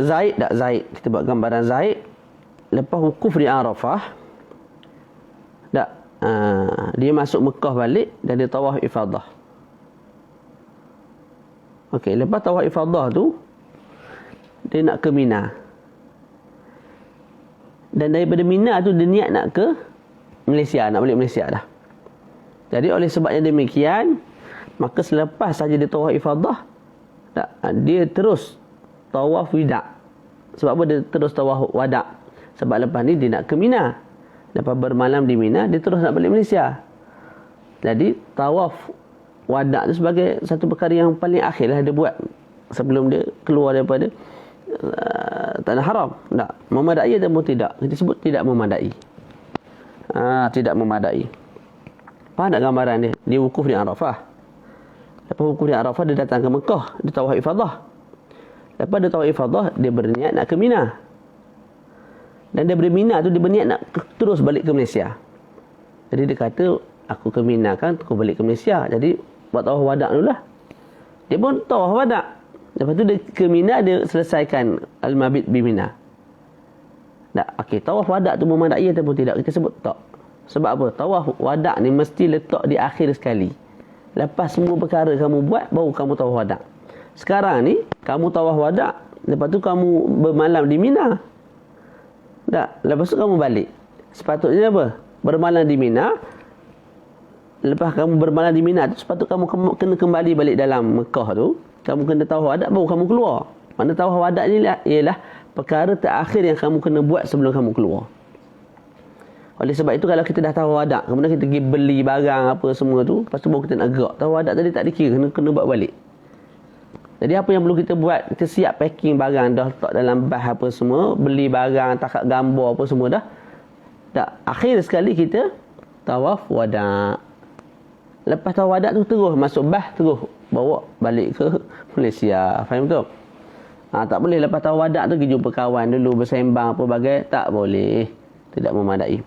Zaid tak Zaid? Kita buat gambaran Zaid lepas wukuf di Arafah. Tak. Dia masuk Mekah balik dan dia tawaf ifadah. Okey, lepas tawaf ifadah tu dia nak ke Mina. Dan daripada Mina tu dia niat nak ke Malaysia, nak balik Malaysia dah. Jadi oleh sebabnya demikian, maka selepas saja dia tawaf ifadah, tak, dia terus tawaf wida'. Sebab apa dia terus tawaf wada'? Sebab lepas ni dia nak ke Mina. Lepas bermalam di Mina, dia terus nak balik Malaysia. Jadi tawaf wada' tu sebagai satu perkara yang paling akhir lah dia buat sebelum dia keluar daripada tanah haram. Tak. Memadai ataupun tidak? Kita sebut tidak memadai. Tidak memadai. Faham tak gambaran dia? Dia wukuf di Arafah. Lepas wukuf di Arafah, dia datang ke Mekah. Dia tawaf ifadah. Lepas dia tawaf ifadah, dia berniat nak ke Mina. Dan dia berminat tu, dia berniat nak terus balik ke Malaysia. Jadi dia kata, aku ke Mina kan, aku balik ke Malaysia. Jadi buat tawaf wadak dulu lah. Dia pun tawaf wadak. Lepas tu dia ke Mina, dia selesaikan Al-Mabit bi Mina. Tak, okey, tawaf wadak tu memadai ataupun tidak? Kita sebut tak. Sebab apa? Tawaf wadak ni mesti letak di akhir sekali. Lepas semua perkara kamu buat, baru kamu tawaf wadak. Sekarang ni, kamu tawaf wadak, lepas tu kamu bermalam di Mina. Tak, lepas tu kamu balik. Sepatutnya apa? Bermalam di Mina. Lepas kamu bermalam di Mina tu, sepatutnya kamu kena kembali balik dalam Mekah tu. Kamu kena tawaf wadak, baru kamu keluar. Mana tawaf wadak ni ialah perkara terakhir yang kamu kena buat sebelum kamu keluar. Oleh sebab itu, kalau kita dah tawaf wadak, kemudian kita pergi beli barang apa semua tu, lepas tu baru kita nak gerak. Tawaf wadak tadi tak dikira, kena buat balik. Jadi apa yang perlu kita buat? Kita siap packing barang, dah letak dalam bas apa semua, beli barang, takat gambar apa semua dah. Tak, akhir sekali kita tawaf wadak. Lepas tawaf wadak tu terus masuk bas, terus bawa balik ke Malaysia. Faham betul? Tak boleh lepas tawaf wadak tu pergi jumpa kawan dulu, bersembang apa bagai. Tak boleh. Tidak memadai.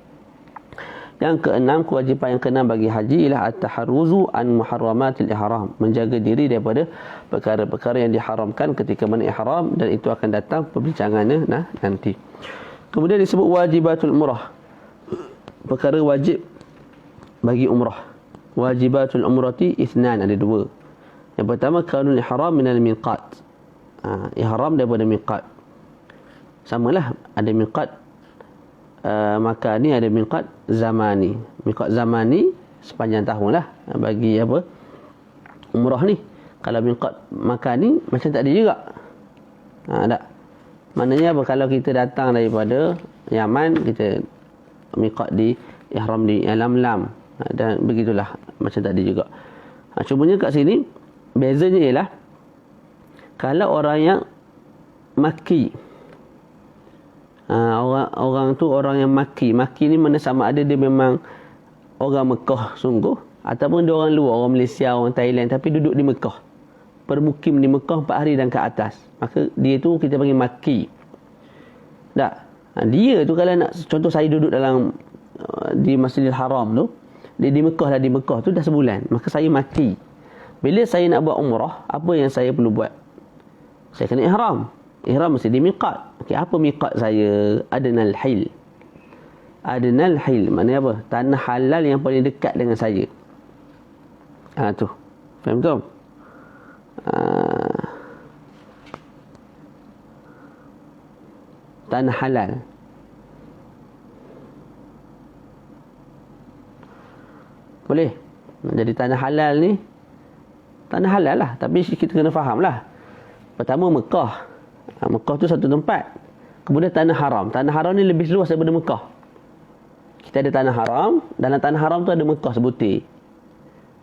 Yang keenam, kewajipan yang keenam bagi haji ialah at-taharruzu an muharramatil ihram, menjaga diri daripada perkara-perkara yang diharamkan ketika mana ihram, dan itu akan datang perbincangannya nanti. Kemudian disebut wajibatul umrah, perkara wajib bagi umrah. Wajibatul umrati ithnan, ada dua. Yang pertama, kaunul ihram minal miqat. Ihram daripada miqat. Samalah, ada miqat maka ni, ada miqat zamani. Miqat zamani sepanjang tahun lah bagi apa? Umrah ni. Kalau miqat maka ni macam tak ada juga. Tak. Maknanya apa? Kalau kita datang daripada Yaman, kita miqat di ihram di Lam-Lam. Dan begitulah, macam tak ada juga. Cumanya kat sini bezanya ialah kalau orang yang Makki, orang tu orang yang Makki ni mana sama ada dia memang orang Mekah sungguh, ataupun dia orang luar, orang Malaysia, orang Thailand, tapi duduk di Mekah, bermukim di Mekah 4 hari dan ke atas, maka dia tu kita panggil Makki. Tak, dia tu kalau nak, contoh saya duduk dalam di Masjidil Haram tu, dia di Mekah dah, di Mekah tu dah sebulan, maka saya Makki. Bila saya nak buat umrah, apa yang saya perlu buat? Saya kena ihram. Ihram mesti di miqat. Okey, apa miqat saya? Adnal hil. Adnal hil maknanya apa? Tanah halal yang paling dekat dengan saya. Tu. Faham tak? Tanah halal. Boleh? Jadi tanah halal ni, tanah halal lah. Tapi kita kena faham lah. Pertama, Mekah. Mekah tu satu tempat. Kemudian tanah haram. Tanah haram ni lebih luas daripada Mekah. Kita ada tanah haram. Dalam tanah haram tu ada Mekah sebutir.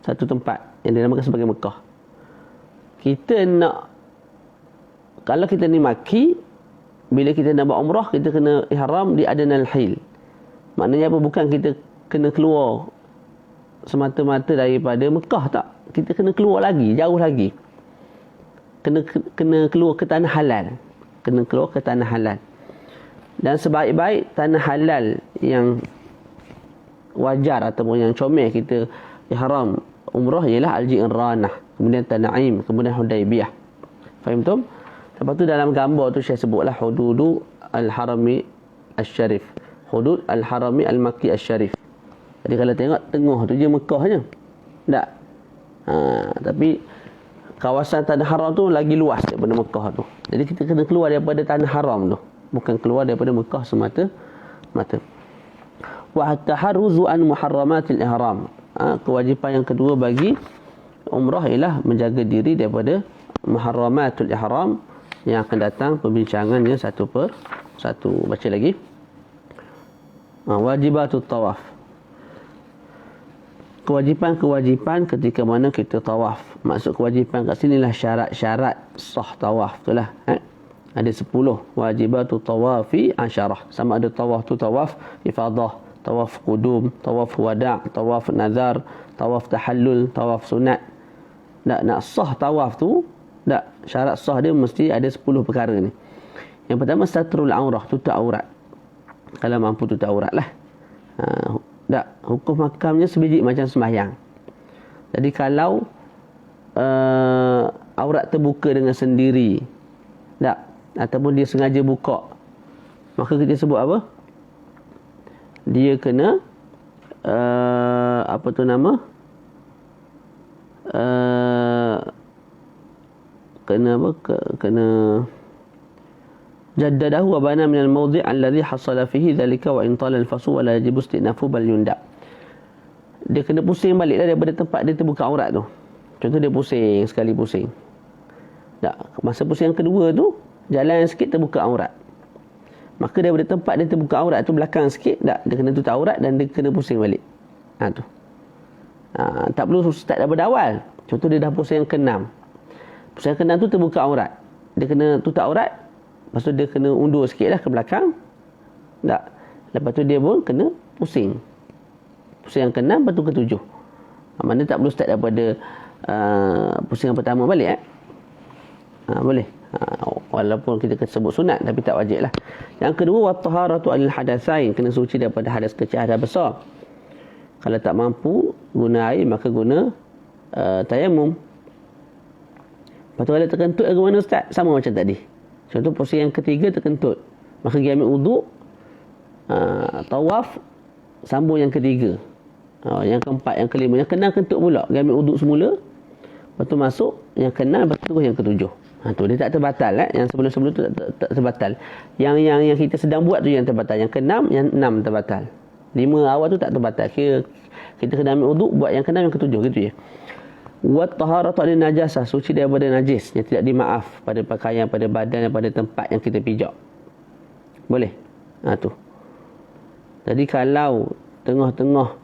Satu tempat yang dinamakan sebagai Mekah. Kita nak, kalau kita ni Makki, bila kita nak buat umrah, kita kena ihram di Adnal Hil. Maknanya apa? Bukan kita kena keluar semata-mata daripada Mekah, tak. Kita kena keluar lagi, jauh lagi. Kena keluar ke tanah halal. Kena keluar ke tanah halal. Dan sebaik-baik tanah halal yang wajar ataupun yang comel kita ihram umrah ialah Al-Ji'ranah, kemudian Tanaim, kemudian Hudaibiyah. Faham tak? Lepas tu dalam gambar tu saya sebutlah hududu Al-Harami Al-Syarif, hudud Al-Harami Al-Makki Al-Syarif. Jadi kalau tengok tengah tu je Mekah je. Tak? Tapi kawasan tanah haram tu lagi luas daripada Mekah tu. Jadi kita kena keluar daripada tanah haram tu, bukan keluar daripada Mekah semata-mata. Wa taharruzu an muharramatil ihram. Kewajipan yang kedua bagi umrah ialah menjaga diri daripada muharramatul ihram, yang akan datang perbincangannya satu per satu. Baca lagi. Wajibatut tawaf. kewajipan ketika mana kita tawaf. Maksud kewajipan kat sini lah syarat-syarat sah tawaf tu lah. Ada 10 wajibatu tawafi 10. Sama ada tawaf tu tawaf ifadah, tawaf qudum, tawaf wada', tawaf nazar, tawaf tahallul, tawaf sunat. Nak sah tawaf tu, syarat sah dia mesti ada 10 perkara ni. Yang pertama satrul aurah, tutup aurat. Kalau mampu tutup aurat lah. Hukum makamnya sebiji macam sembahyang. Jadi kalau aurat terbuka dengan sendiri, ataupun dia sengaja buka, maka kita sebut apa? Dia kena kena jaddadahu wa bana min al-mawdi' alladhi hasala fihi dhalika wa in tala al-fasu wa la yajibu istinafu bal yundab. Dia kena pusing baliklah daripada tempat dia terbuka aurat tu. Contoh dia pusing, sekali pusing. Masa pusing yang kedua tu, jalan sikit terbuka aurat. Maka daripada tempat dia terbuka aurat tu belakang sikit, dia kena tutup aurat dan dia kena pusing balik. Tak perlu start daripada awal. Contoh dia dah pusing yang ke-6. Pusing yang ke-6 tu terbuka aurat. Dia kena tutup aurat. Lepas tu dia kena undur sikit lah ke belakang. Lepas tu dia pun kena pusing. Pusing yang ke-6, lepas tu ke-7. Maknanya tak perlu start daripada pusing yang pertama balik. Boleh. Walaupun kita sebut sunat, tapi tak wajib lah. Yang kedua, wat-taharatu anil hadatsain, kena suci daripada hadas kecil, hadas besar. Kalau tak mampu guna air, maka guna tayamum. Lepas tu kalau terkentut ke mana ustaz? Sama macam tadi. Contoh pusing yang ketiga terkentut, maka pergi ambil uduk, tawaf, sambung yang ketiga, yang keempat, yang kelima, yang keenam kentut pula, pergi ambil uduk semula, lepas tu masuk yang keenam, lepas tu yang ketujuh. Tu dia tak terbatal. Yang sebelum-sebelum tu tak terbatal. Yang kita sedang buat tu yang terbatal. Yang keenam, yang 6 terbatal. 5 awal tu tak terbatal. Kita kena ambil uduk, buat yang keenam, yang ketujuh, gitu je. Wat taharatu anil najasah, suci daripada najis yang tidak dimaaf pada pakaian, pada badan, pada tempat yang kita pijak. Boleh. Tu. Jadi kalau tengah-tengah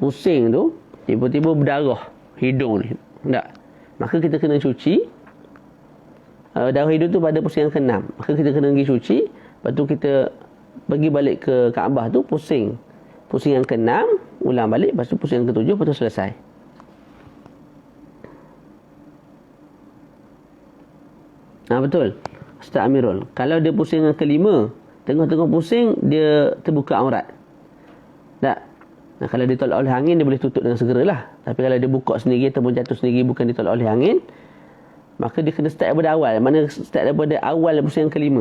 pusing tu tiba-tiba berdarah hidung ni, maka kita kena cuci. Darah hidung tu pada pusing yang ke-6, maka kita kena pergi cuci. Lepas tu kita pergi balik ke Kaabah tu, pusing yang ke-6, ulang balik. Lepas tu pusing yang ke-7, lepas tu selesai. Betul Ustaz Amirul. Kalau dia pusing yang ke-5, tengah-tengah pusing dia terbuka aurat, kalau ditolak oleh angin, dia boleh tutup dengan segeralah. Tapi kalau dia buka sendiri ataupun jatuh sendiri, bukan ditolak oleh angin, maka dia kena start daripada awal. Mana start daripada awal pusing yang ke-5.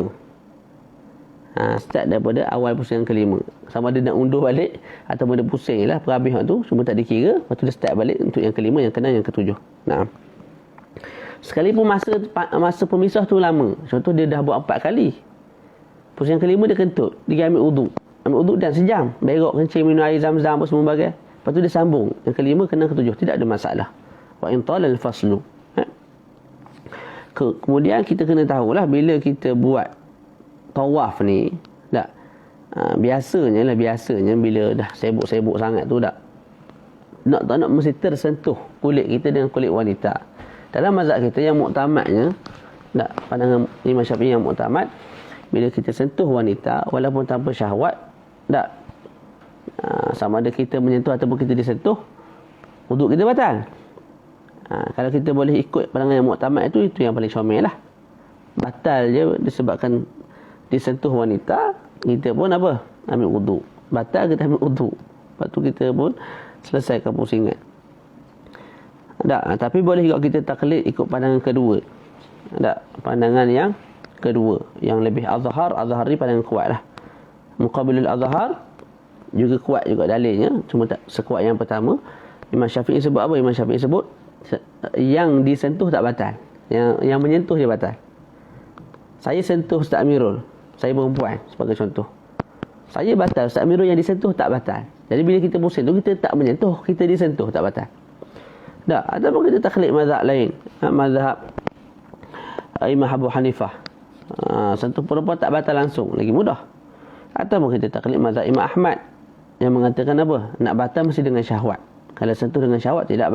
Start daripada awal pusing yang ke-5. Sama ada nak undur balik ataupun dia pusing lah perhabis tu, cuma tak dikira. Lepas tu dia start balik untuk yang ke-5, yang ke-6, yang ke-7. Sekalipun masa pemisah tu lama. Contoh dia dah buat 4 kali. Pusing yang ke-5 dia kentut, dia ambil uduk. Ambil uduk dan sejam, berok, kencing, minum air zam-zam apa semua bagai. Lepas tu dia sambung yang ke-5, ke-6, ke-7, tidak ada masalah. Wa in talal faslu. Kemudian kita kena tahulah bila kita buat tawaf ni, biasanya bila dah sibuk-sibuk sangat tu, tak nak mesti tersentuh kulit kita dengan kulit wanita. Dalam mazhab kita yang muktamadnya, pandangan Imam Syafi'i yang muktamad, bila kita sentuh wanita walaupun tanpa syahwat, sama ada kita menyentuh ataupun kita disentuh, wuduk kita batal. Kalau kita boleh ikut pandangan yang muktamad itu yang paling comel lah. Batal je disebabkan disentuh wanita, kita pun ambil wuduk. Batal kita ambil wuduk. Lepas tu kita pun selesaikan pusingan. Tapi boleh juga kita taklid ikut pandangan kedua. Pandangan yang kedua, yang lebih azhar ni pandangan kuat lah. Muqabilul azhar juga kuat juga dalilnya, cuma tak sekuat yang pertama. Imam Syafi'i sebut apa? Imam Syafi'i sebut yang disentuh tak batal, yang menyentuh dia batal. Saya sentuh Ustaz Amirul, saya perempuan sebagai contoh, saya batal. Ustaz Amirul yang disentuh tak batal. Jadi bila kita pusing tu, kita tak menyentuh, kita disentuh, tak batal. Ataupun kita taklid mazhab lain, mazhab Imam Abu Hanifah, sentuh perempuan tak batal langsung, lagi mudah. Ataupun kita taklid mazhab Imam Ahmad yang mengatakan apa? Nak batal mesti dengan syahwat. Kalau sentuh dengan syahwat tidak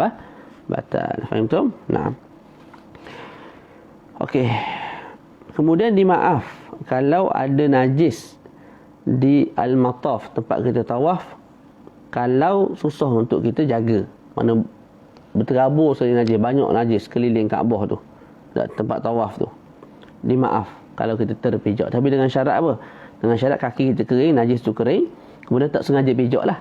batal. Faham tu? Naam. Okey. Kemudian dimaaf kalau ada najis di al-mataf, tempat kita tawaf, kalau susah untuk kita jaga. Mana berterabur sekali najis, banyak najis keliling Kaabah tu, tempat tawaf tu. Dimaaf kalau kita terpijak. Tapi dengan syarat apa? Dengan syarat kaki kita kering, najis tu kering, kemudian tak sengaja pijak lah.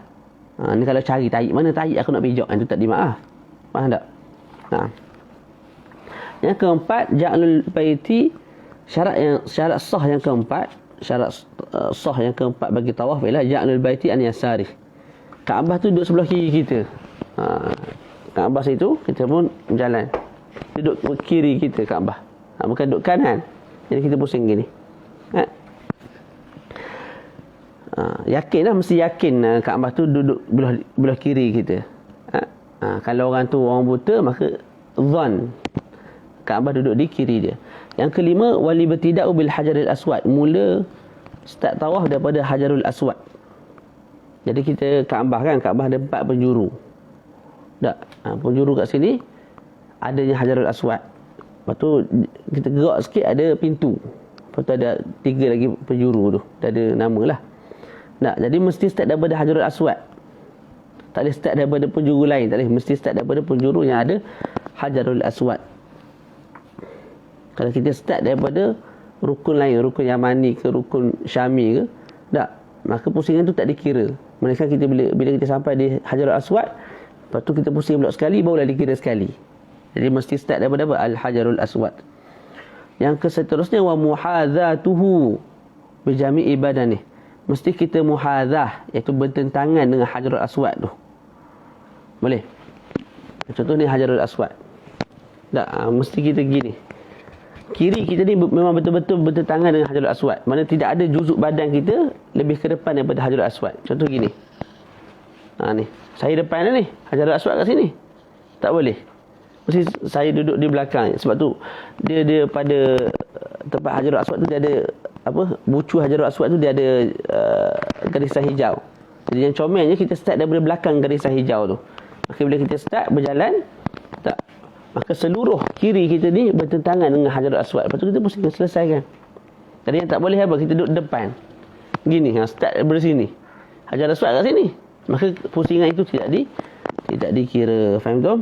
Ni kalau cari tahi, mana tahi aku nak pijak, itu tak dimaaf. Faham tak? Yang keempat, ja'lul baiti, syarat sah yang keempat, syarat sah yang keempat bagi tawaf ialah ja'lul baiti an yasari. Kaabah tu duduk sebelah kiri kita. Kaabah situ kita pun berjalan, duduk kiri kita Kaabah. Bukan duduk kanan. Jadi kita pusing gini. Yakinlah, mesti yakin Kaabah tu duduk belah kiri kita. Kalau orang tu orang buta, maka zan Kaabah duduk di kiri dia. Yang kelima, wali bertida'u bil hajaril aswad. Mula start tawaf daripada hajarul aswad. Jadi kita Kaabah kan, Kaabah ada 4 penjuru. Tak? Penjuru kat sini adanya hajarul aswad. Lepas tu kita gerak sikit ada pintu. Lepas tu ada 3 lagi penjuru tu. Dah ada nama lah. Jadi mesti start daripada hajarul aswad. Tak boleh start daripada penjuru lain. Tak boleh. Mesti start daripada penjuru yang ada hajarul aswad. Kalau kita start daripada rukun lain, rukun Yamani ke rukun Syami ke, tak, maka pusingan tu tak dikira. Melainkan kita bila kita sampai di Hajarul Aswad, lepas tu kita pusing pula sekali, barulah dikira sekali. Jadi mesti start daripada apa? Al-Hajarul Aswad. Yang seterusnya, wa muhadzatuhu bi jami'i badani. Mesti kita muhadzah, iaitu bertentangan dengan Hajarul Aswad tu. Boleh? Contoh ni Hajarul Aswad. Tak, mesti kita gini. Kiri kita ni memang betul-betul bertentangan dengan Hajarul Aswad. Mana tidak ada juzuk badan kita lebih ke depan daripada Hajarul Aswad. Contoh gini. Ni. Saya depan ni. Hajarul Aswad kat sini. Tak boleh. Mesti saya duduk di belakang. Sebab tu dia pada tempat Hajarul Aswad tu dia ada bucu Hajarul Aswad tu dia ada garisan hijau. Jadi yang comelnya kita start daripada belakang garisan hijau tu. Maka bila kita start berjalan, maka seluruh kiri kita ni bertentangan dengan Hajarul Aswad. Lepas tu kita pusing, selesaikan. Jadi yang tak boleh apa? Kita duduk depan. Gini, start dari sini. Hajarul Aswad kat sini. Maka pusingan itu tidak dikira. Faham tu?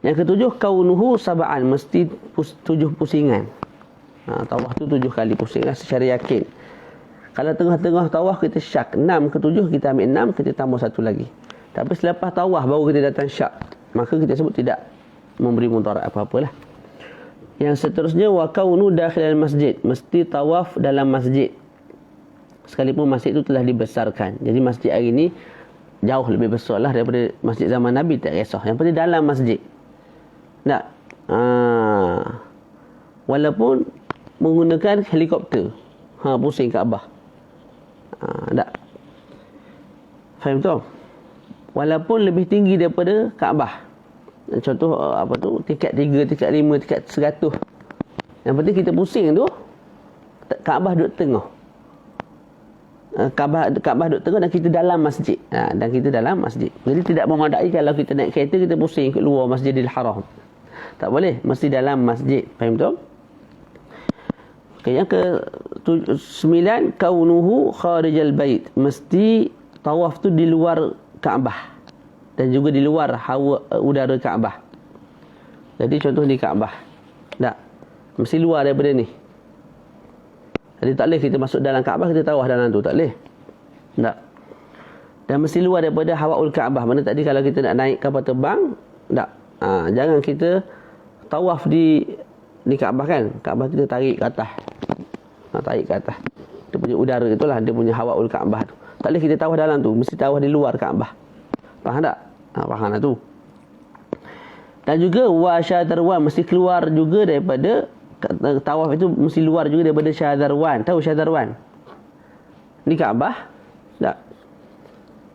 Yang ketujuh, kaunuhu sab'an. Mesti 7 pusingan. Tawaf tu 7 kali pusing lah secara yakin. Kalau tengah-tengah tawaf kita syak 6 ke 7, kita ambil 6, kita tambah 1 lagi. Tapi selepas tawaf baru kita datang syak, maka kita sebut tidak memberi mudarat apa-apalah. Yang seterusnya, wa kaunu dakhilal masjid. Mesti tawaf dalam masjid. Sekalipun masjid itu telah dibesarkan. Jadi masjid hari ini jauh lebih besar lah daripada masjid zaman Nabi, tak kisah. Yang penting dalam masjid. Tak? Walaupun menggunakan helikopter. Pusing Kaabah. Tak? Faham tu? Walaupun lebih tinggi daripada Kaabah. Contoh tingkat 3, tingkat 5, tingkat 100. Yang penting kita pusing tu, Kaabah duduk tengah. Kaabah duduk tengah dan kita dalam masjid. Dan kita dalam masjid. Jadi tidak memadai kalau kita naik kereta kita pusing ke luar Masjidil Haram. Tak boleh, mesti dalam masjid. Faham tu? Okay, yang ke-9, kaunuhu kharijal bait. Mesti tawaf tu di luar Kaabah dan juga di luar hawa udara Kaabah. Jadi contoh di Kaabah. Tak. Mesti luar daripada ni. Jadi tak boleh kita masuk dalam Kaabah kita tawaf dalam tu, tak boleh. Tak. Dan mesti luar daripada hawaul Kaabah. Mana tadi kalau kita nak naik kapal terbang, tak. Jangan kita tawaf di Kaabah kan. Kaabah kita tarik ke atas. Tarik ke atas. Dia punya udara itulah, dia punya hawaul Kaabah tu. Tak boleh kita tawaf dalam tu, mesti tawaf di luar Kaabah. Faham tak? Faham lah tu. Dan juga wa syadarwan, mesti keluar juga daripada tawaf itu, mesti luar juga daripada syadarwan. Tahu syadarwan? Ni Kaabah. Tak.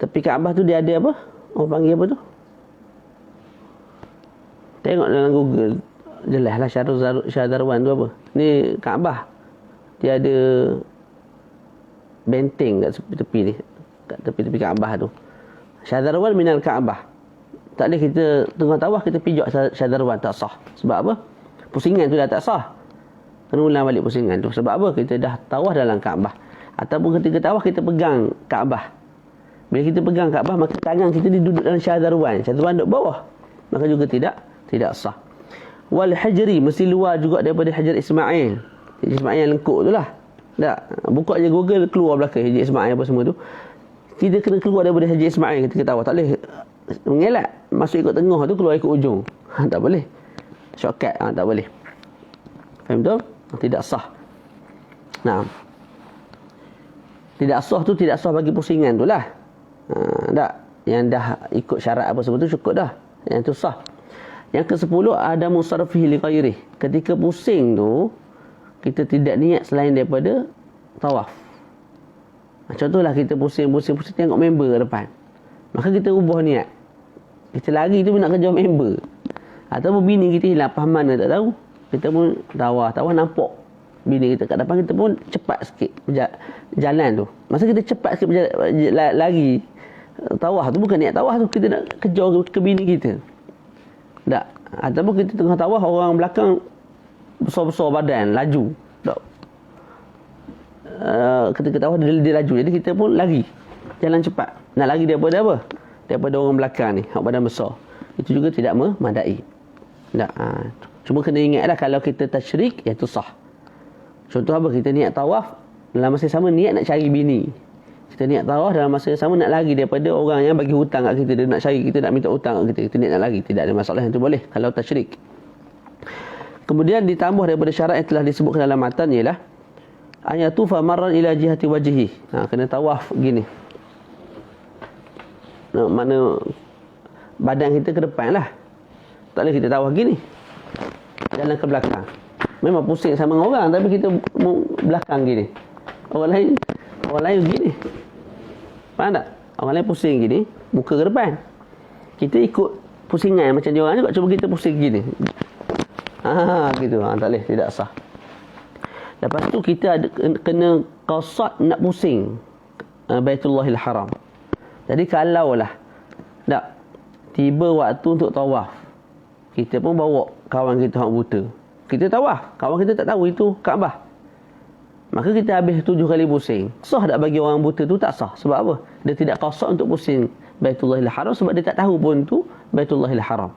Tepi Kaabah tu dia ada apa? Orang panggil apa tu? Tengok dalam Google. Jelaslah syadarwan tu apa. Ni Kaabah. Dia ada benteng kat tepi ni, kat tepi-tepi Kaabah tu. Syadharwan minal Ka'bah. Tak boleh kita tengah tawaf kita pijak syadharwan, tak sah. Sebab apa? Pusingan tu dah tak sah. Kena ulang balik pusingan tu. Sebab apa? Kita dah tawaf dalam Kaabah. Ataupun ketika tawaf kita pegang Kaabah. Bila kita pegang Kaabah, maka tangan kita duduk dalam syadharwan. Syadharwan duduk bawah. Maka juga tidak sah. Wal hajri, mesti luar juga daripada Hajar Ismail. Hajar Ismail yang lengkuk tu lah. Tak, buka je Google, keluar belakang Hajar Ismail apa semua tu. Kita kena keluar daripada Hajar Ismail ketika tawaf. Tak boleh mengelak, masuk ikut tengah tu, keluar ikut ujung. Tak boleh. Shortcut, tak boleh. Faham tu? Tidak sah. Nah, tidak sah tu tidak sah bagi pusingan tu lah. Tak, yang dah ikut syarat apa semua tu cukup dah. Yang tu sah. Yang ke-10, ada musarfihi li ghairi. Ketika pusing tu, kita tidak niat selain daripada tawaf. Contohlah kita pusing tengok member ke depan. Maka kita ubah niat. Kita lari tu nak kejar member. Ataupun bini kita hilang, apa mana tak tahu. Kita pun tawaf nampak bini kita kat depan, kita pun cepat sikit jalan tu. Masa kita cepat sikit lari tawaf tu, bukan niat tawaf tu, kita nak kejar ke bini kita. Tak. Ataupun kita tengah tawaf, orang belakang besar-besar badan, laju. Tak. Ketika tawaf dia laju. Jadi kita pun lari. Jalan cepat. Nak lari daripada apa? Daripada orang belakang ni, badan besar. Itu juga tidak memadai. Tak. Cuma kena ingatlah kalau kita tasyrik, iaitu sah. Contoh apa? Kita niat tawaf, dalam masa yang sama niat nak cari bini. Kita niat tawaf, dalam masa yang sama nak lari daripada orang yang bagi hutang kat kita. Dia nak cari kita, nak minta hutang kat kita. Kita niat nak lari. Tidak ada masalah, yang itu boleh kalau tasyrik. Kemudian ditambah daripada syarat yang telah disebutkan dalam matan ialah ayatufa marran ila jihati wajhi. Kena tawaf gini. Mana badan kita ke depan lah. Tak boleh kita tawaf gini. Jalan ke belakang. Memang pusing sama orang, tapi kita belakang gini. Orang lain gini. Faham tak? Orang lain pusing gini, muka ke depan. Kita ikut pusingan macam dia orang juga, cuba kita pusing gini. Gitu. Tak boleh, tidak sah. Lepas tu kita ada kena qasad nak pusing Baitullahil Haram. Jadi kalaulah tak tiba waktu untuk tawaf, kita pun bawa kawan kita hak buta. Kita tawaf, kawan kita tak tahu itu Kaabah. Maka kita habis 7 kali pusing. Sah tak bagi orang buta tu? Tak sah. Sebab apa? Dia tidak qasad untuk pusing Baitullahil Haram sebab dia tak tahu pun tu Baitullahil Haram.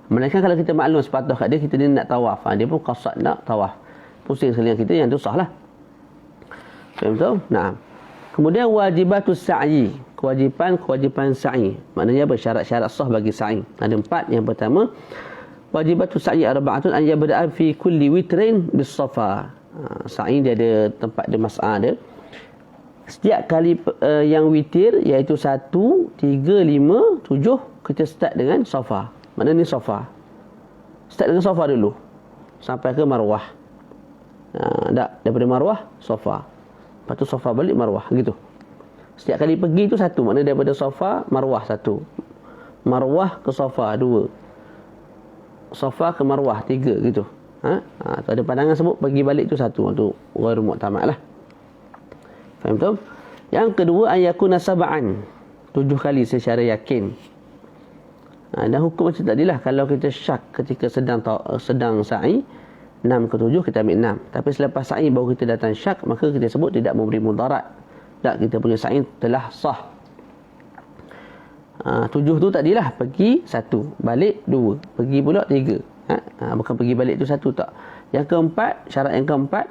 Melainkan kalau kita maklum sepatah kat dia, kita ni nak tawaf, dia pun qasad nak tawaf. Pusing sekali kita, yang tu sah lah. Faham tu? Nah. Kemudian wajibatus sa'i. Kewajipan sa'i. Maknanya apa? Syarat-syarat sah bagi sa'i. Ada 4. Yang pertama, wajibatus sa'i arba'atun an yabda'a fi kulli witrin bis safa. Sa'i dia ada tempat dia mas'ah dia. Setiap kali yang witir, iaitu 1, 3, 5, 7, kita start dengan safa. Mana ni safa? Start dengan safa dulu sampai ke marwah. Daripada marwah safa. Lepas tu safa balik marwah, gitu. Setiap kali pergi tu 1, makna daripada safa marwah 1. Marwah ke safa 2. Safa ke marwah 3, gitu. Tu ada pandangan sebut pergi balik tu 1. Tu ghairu mu'tamad lah. Faham tu? Yang kedua, ayakuna sab'an. 7 kali secara yakin. Dan hukum macam tadilah, kalau kita syak ketika sedang sa'i 6 ke 7, kita ambil 6. Tapi selepas sa'i baru kita datang syak, maka kita sebut tidak memberi mudarat. Tak, kita punya sa'i telah sah. 7 tu tadilah pergi 1, balik 2, pergi pula 3. Bukan pergi balik tu 1, tak. Yang keempat, syarat yang keempat,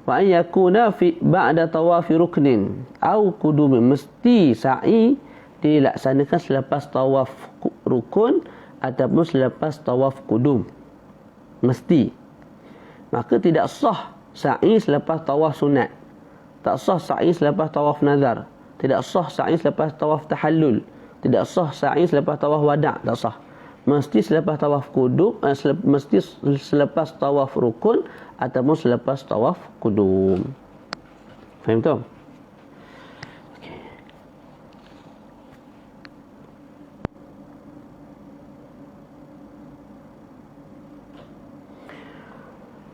wa an yakuna fi ba'da tawafi ruknin au qudumin. Mesti sa'i dilaksanakan selepas tawaf rukun ataupun selepas tawaf qudum. Mesti. Maka tidak sah sa'i selepas tawaf sunat. Tak sah sa'i selepas tawaf nazar. Tidak sah sa'i selepas tawaf tahallul. Tidak sah sa'i selepas tawaf wada'. Tak sah. Mesti selepas tawaf qudum, mesti selepas tawaf rukun ataupun selepas tawaf qudum. Faham tu?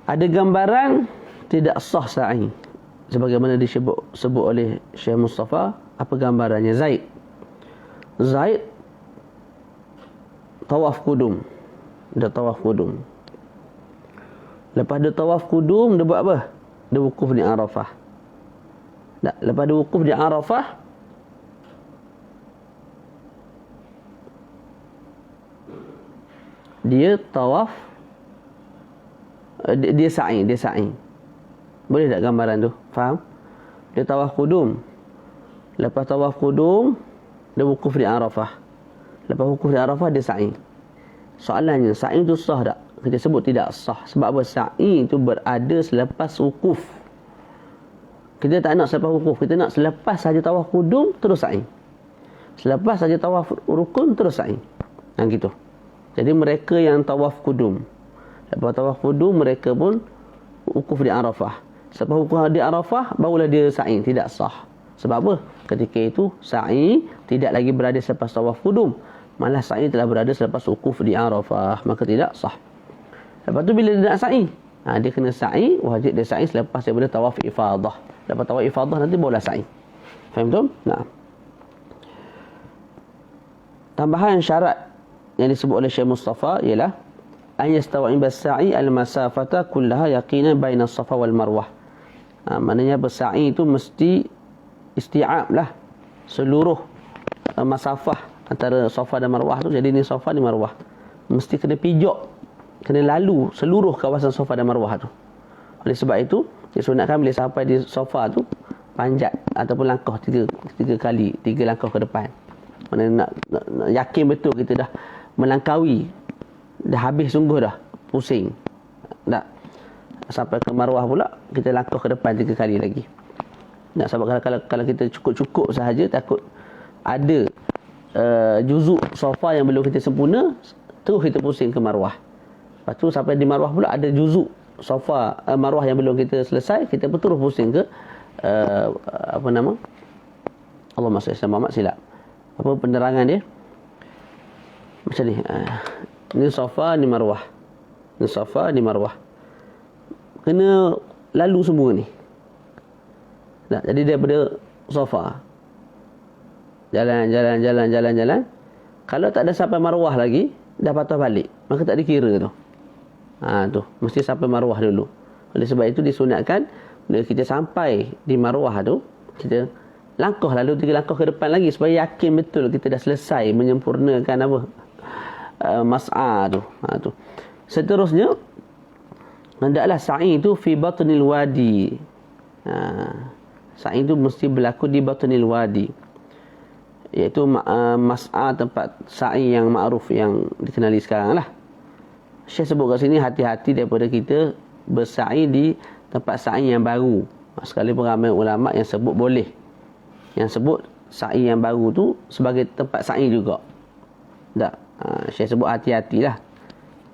Ada gambaran tidak sah sa'i. Sebagaimana disebut oleh Syekh Mustafa, apa gambarannya? Zaid. Zaid tawaf kudum. Dia tawaf kudum. Lepas dia tawaf kudum, dia buat apa? Dia wukuf di Arafah. Tak, lepas dia wukuf di Arafah, dia tawaf, dia sa'i. Boleh tak gambaran tu? Faham? Dia tawaf kudum. Lepas tawaf kudum, dia wukuf di Arafah. Lepas wukuf di Arafah, dia sa'i. Soalannya, sa'i itu sah tak? Kita sebut tidak sah. Sebab apa? Sa'i itu berada selepas wukuf. Kita tak nak selepas wukuf. Kita nak selepas saja tawaf kudum, terus sa'i. Selepas saja tawaf rukun, terus sa'i. Gitu. Jadi mereka yang tawaf kudum, lepas tawaf kudum, mereka pun wukuf di Arafah. Selepas wukuf di Arafah, barulah dia sa'i. Tidak sah. Sebab apa? Ketika itu, sa'i tidak lagi berada selepas tawaf kudum. Malah sa'i telah berada selepas wukuf di Arafah. Maka tidak sah. Lepas tu bila dia nak sa'i, dia kena sa'i, wajib dia sa'i selepas daripada tawaf ifadah. Lepas tawaf ifadah nanti barulah sa'i. Faham tu? Nah. Tambahan syarat yang disebut oleh Syekh Mustafa ialah an yastaw'iba as-sa'i al-masafata kullaha yaqinan baina as-safa wal marwah. Maknanya bersa'i itu mesti isti'ab lah seluruh masafah antara safa dan marwah tu. Jadi ni safa ni marwah. Mesti kena pijak, kena lalu seluruh kawasan safa dan marwah tu. Oleh sebab itu, disunatkan bila sampai di safa tu, panjat ataupun langkah tiga langkah ke depan. Mana nak yakin betul kita dah melangkaui, dah habis sungguh dah, pusing. Tak. Sampai ke marwah pula, kita langkah ke depan 3 kali lagi. Tak, sebab kalau kita cukup-cukup sahaja, takut ada juzuk safa yang belum kita sempurna, terus kita pusing ke marwah. Lepas tu sampai di marwah pula ada juzuk safa marwah yang belum kita selesai, kita pun terus pusing ke Allahumma salli ala Muhammad, silap. Apa penerangan dia? Macam ni. Ni safa, ni marwah. Ni safa, ni marwah. Kena lalu semua ni. Tak, jadi daripada safa jalan. Kalau tak ada sampai marwah lagi, dah patah balik, maka tak dikira tu. Tu mesti sampai marwah dulu. Oleh sebab itu disunatkan bila kita sampai di marwah tu, kita langkah lalu 3 langkah ke depan lagi supaya yakin betul kita dah selesai menyempurnakan mas'a tu. Tu. Seterusnya, hendaklah sa'i itu fi batnil wadi. Sa'i itu mesti berlaku di batnil wadi, iaitu mas'a, tempat sa'i yang ma'ruf, yang dikenali sekarang lah. Syekh sebut kat sini, hati-hati daripada kita bersa'i di tempat sa'i yang baru. Sekalipun ramai ulama' yang sebut boleh, yang sebut sa'i yang baru tu sebagai tempat sa'i juga. Tak. Syekh sebut hati-hatilah.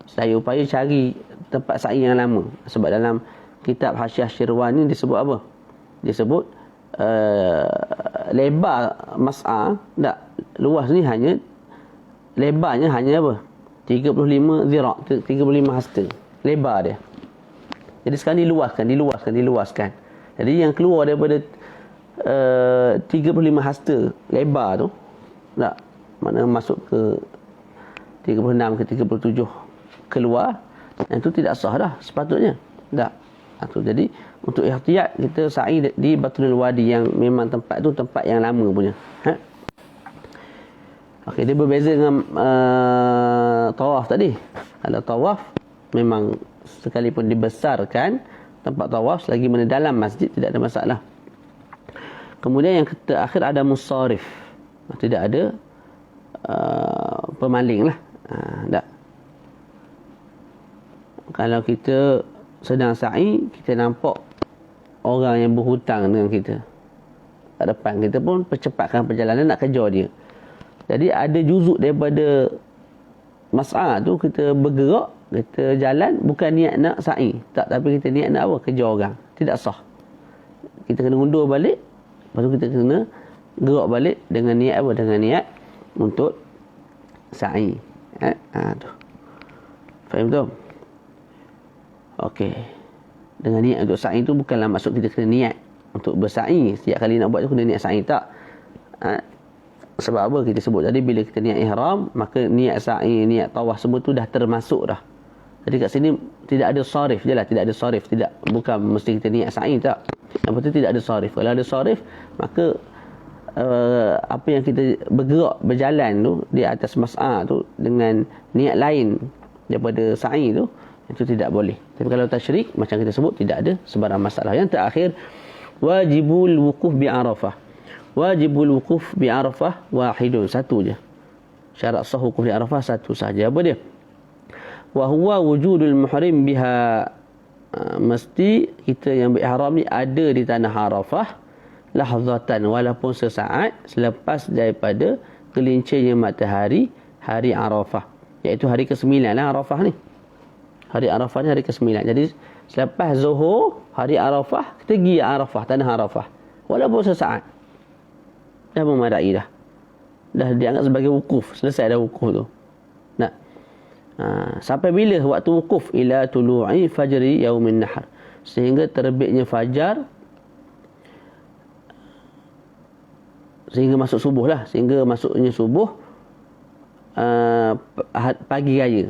Saya upaya cari tempat sa'i yang lama. Sebab dalam kitab Hasyiah Syirwan ni disebut apa? Disebut lebar mas'a, tak, luas ni hanya, lebarnya hanya apa? 35 zira', 35 hasta. Lebar dia. Jadi sekarang diluaskan. Jadi yang keluar daripada 35 hasta lebar tu, tak, mana masuk ke 36 ke 37 keluar, yang tu tidak sah dah sepatutnya. Tak. Jadi untuk ihtiyat, kita sa'i di Batnul Wadi yang memang tempat tu tempat yang lama punya. Okey, dia berbeza dengan tawaf tadi. Kalau tawaf memang sekalipun dibesarkan tempat tawaf, selagi mana dalam masjid tidak ada masalah. Kemudian yang terakhir ada musarif. Tidak ada pemaling lah. Tak. Kalau kita sedang sa'i, kita nampak orang yang berhutang dengan kita kat depan, kita pun percepatkan perjalanan nak kejar dia. Jadi ada juzuk daripada mas'a tu, kita bergerak, kita jalan bukan niat nak sa'i, tak, tapi kita niat nak apa? Kejar orang. Tidak sah. Kita kena undur balik, lepas tu kita kena gerak balik dengan niat apa? Dengan niat untuk sa'i. Tu. Faham tu? Okey. Dengan niat untuk sa'i tu bukanlah maksud kita kena niat untuk bersa'i. Setiap kali nak buat tu kena niat sa'i, tak. Sebab apa kita sebut tadi, bila kita niat ihram, maka niat sa'i, niat tawaf semua tu dah termasuk dah. Jadi kat sini tidak ada sarif je lah, tidak ada sarif, tidak, bukan mesti kita niat sa'i, tak. Yang penting tidak ada sarif. Kalau ada sarif, maka apa yang kita bergerak, berjalan tu di atas mas'a tu dengan niat lain daripada sa'i tu, itu tidak boleh. Tapi kalau tasyrik, macam kita sebut, tidak ada sebarang masalah. Yang terakhir, wajibul wukuf bi Arafah. Wajibul wukuf bi Arafah wahidun, satu je. Syarat sah wukuf di Arafah satu saja. Apa dia? Wa huwa wujudul muhrim biha. Mesti kita yang berihram ni ada di tanah Arafah lahzatan, walaupun sesaat selepas daripada gelincirnya matahari hari Arafah, iaitu hari ke-9 lah Arafah ni. Hari Arafah ni hari ke-9. Jadi selepas Zuhur hari Arafah, kita pergi Arafah, tanah Arafah, walaupun sesaat. Dah memadai dah. Dah dianggap sebagai wukuf, selesai dah wukuf tu. Nah. Sampai bila waktu wukuf? Ila tulu'i fajri yaumin nahar, sehingga terbitnya fajar, sehingga masuk subuh lah, sehingga masuknya subuh pagi raya.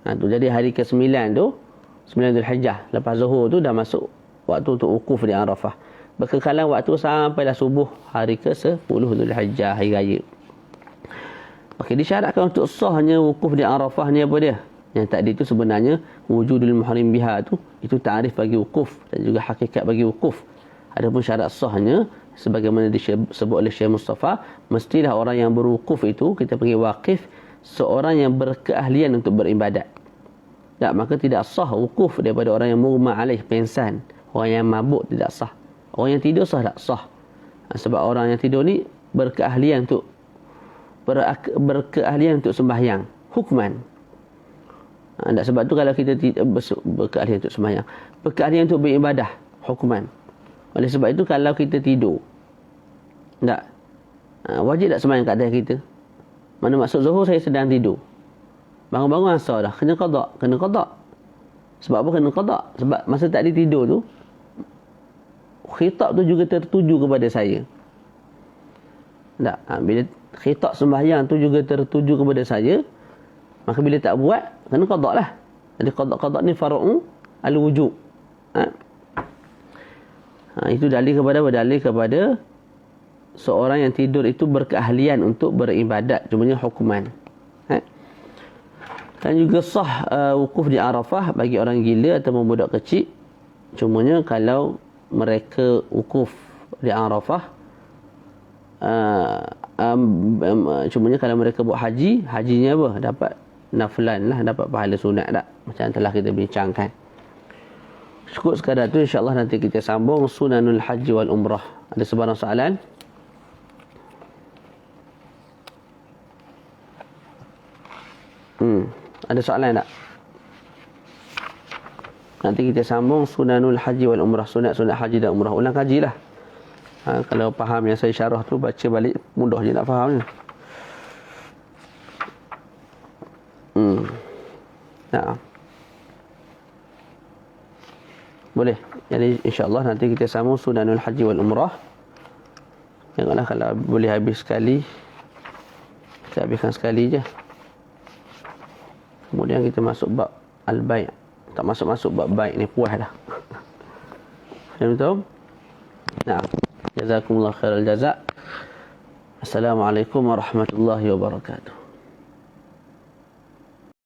Tu jadi hari ke-9 tu, 9 Zulhijjah, lepas Zuhur tu dah masuk waktu untuk wukuf di Arafah. Berkekalan waktu sampailah subuh hari ke-10 Zulhijjah, hari raya. Okey, disyaratkan untuk sahnya wukuf di Arafah ni apa dia? Yang tadi tu sebenarnya wujudul muhrim biha tu, itu ta'rif bagi wukuf dan juga hakikat bagi wukuf. Adapun syarat sahnya, sebagaimana disebut oleh Syekh Mustafa, mestilah orang yang berwukuf itu, kita panggil waqif, seorang yang berkeahlian untuk beribadat. Tak, maka tidak sah wukuf daripada orang yang mughma alaih, pengsan, orang yang mabuk, tidak sah. Orang yang tidur sah, tak sah. Sebab orang yang tidur ni berkeahlian untuk sembahyang hukman. Sebab tu kalau kita berkeahlian untuk sembahyang, berkeahlian untuk beribadah hukman. Oleh sebab itu kalau kita tidur, tak, wajib tak sembahyang kat atas kita? Mana maksud Zuhur saya sedang tidur, bangun-bangun asar dah, kena qada. Sebab apa kena qada? Sebab masa tadi tidur tu, khitab tu juga tertuju kepada saya. Tak, bila khitab sembahyang tu juga tertuju kepada saya, maka bila tak buat, kena qada lah. Jadi qada ni far'u al-wujub. Itu dalil kepada seorang yang tidur itu berkeahlian untuk beribadat, cumanya hukuman. Dan juga sah wukuf di Arafah bagi orang gila atau budak kecil, cumanya kalau mereka wukuf di Arafah, cumanya kalau mereka buat hajinya apa? Dapat nafilan lah, dapat pahala sunat tak? Macam telah kita bincangkan. Cukup sekadar tu, insyaAllah nanti kita sambung sunanul haji wal umrah. Ada sebarang soalan? Ada soalan tak? Nanti kita sambung sunanul haji wal umrah, sunat-sunat haji dan umrah. Ulang kaji lah. Kalau faham yang saya syarah tu, baca balik, mudah je nak faham. Boleh. Jadi insyaAllah nanti kita sambung sunanul haji wal umrah. Tengoklah kalau boleh habis sekali, kita habiskan sekali je. Kemudian kita masuk bab al-bai'. Tak masuk bab baik ni, puas dah. Faham betul? Nah, jazakumullah khairal jazak. Assalamualaikum warahmatullahi wabarakatuh.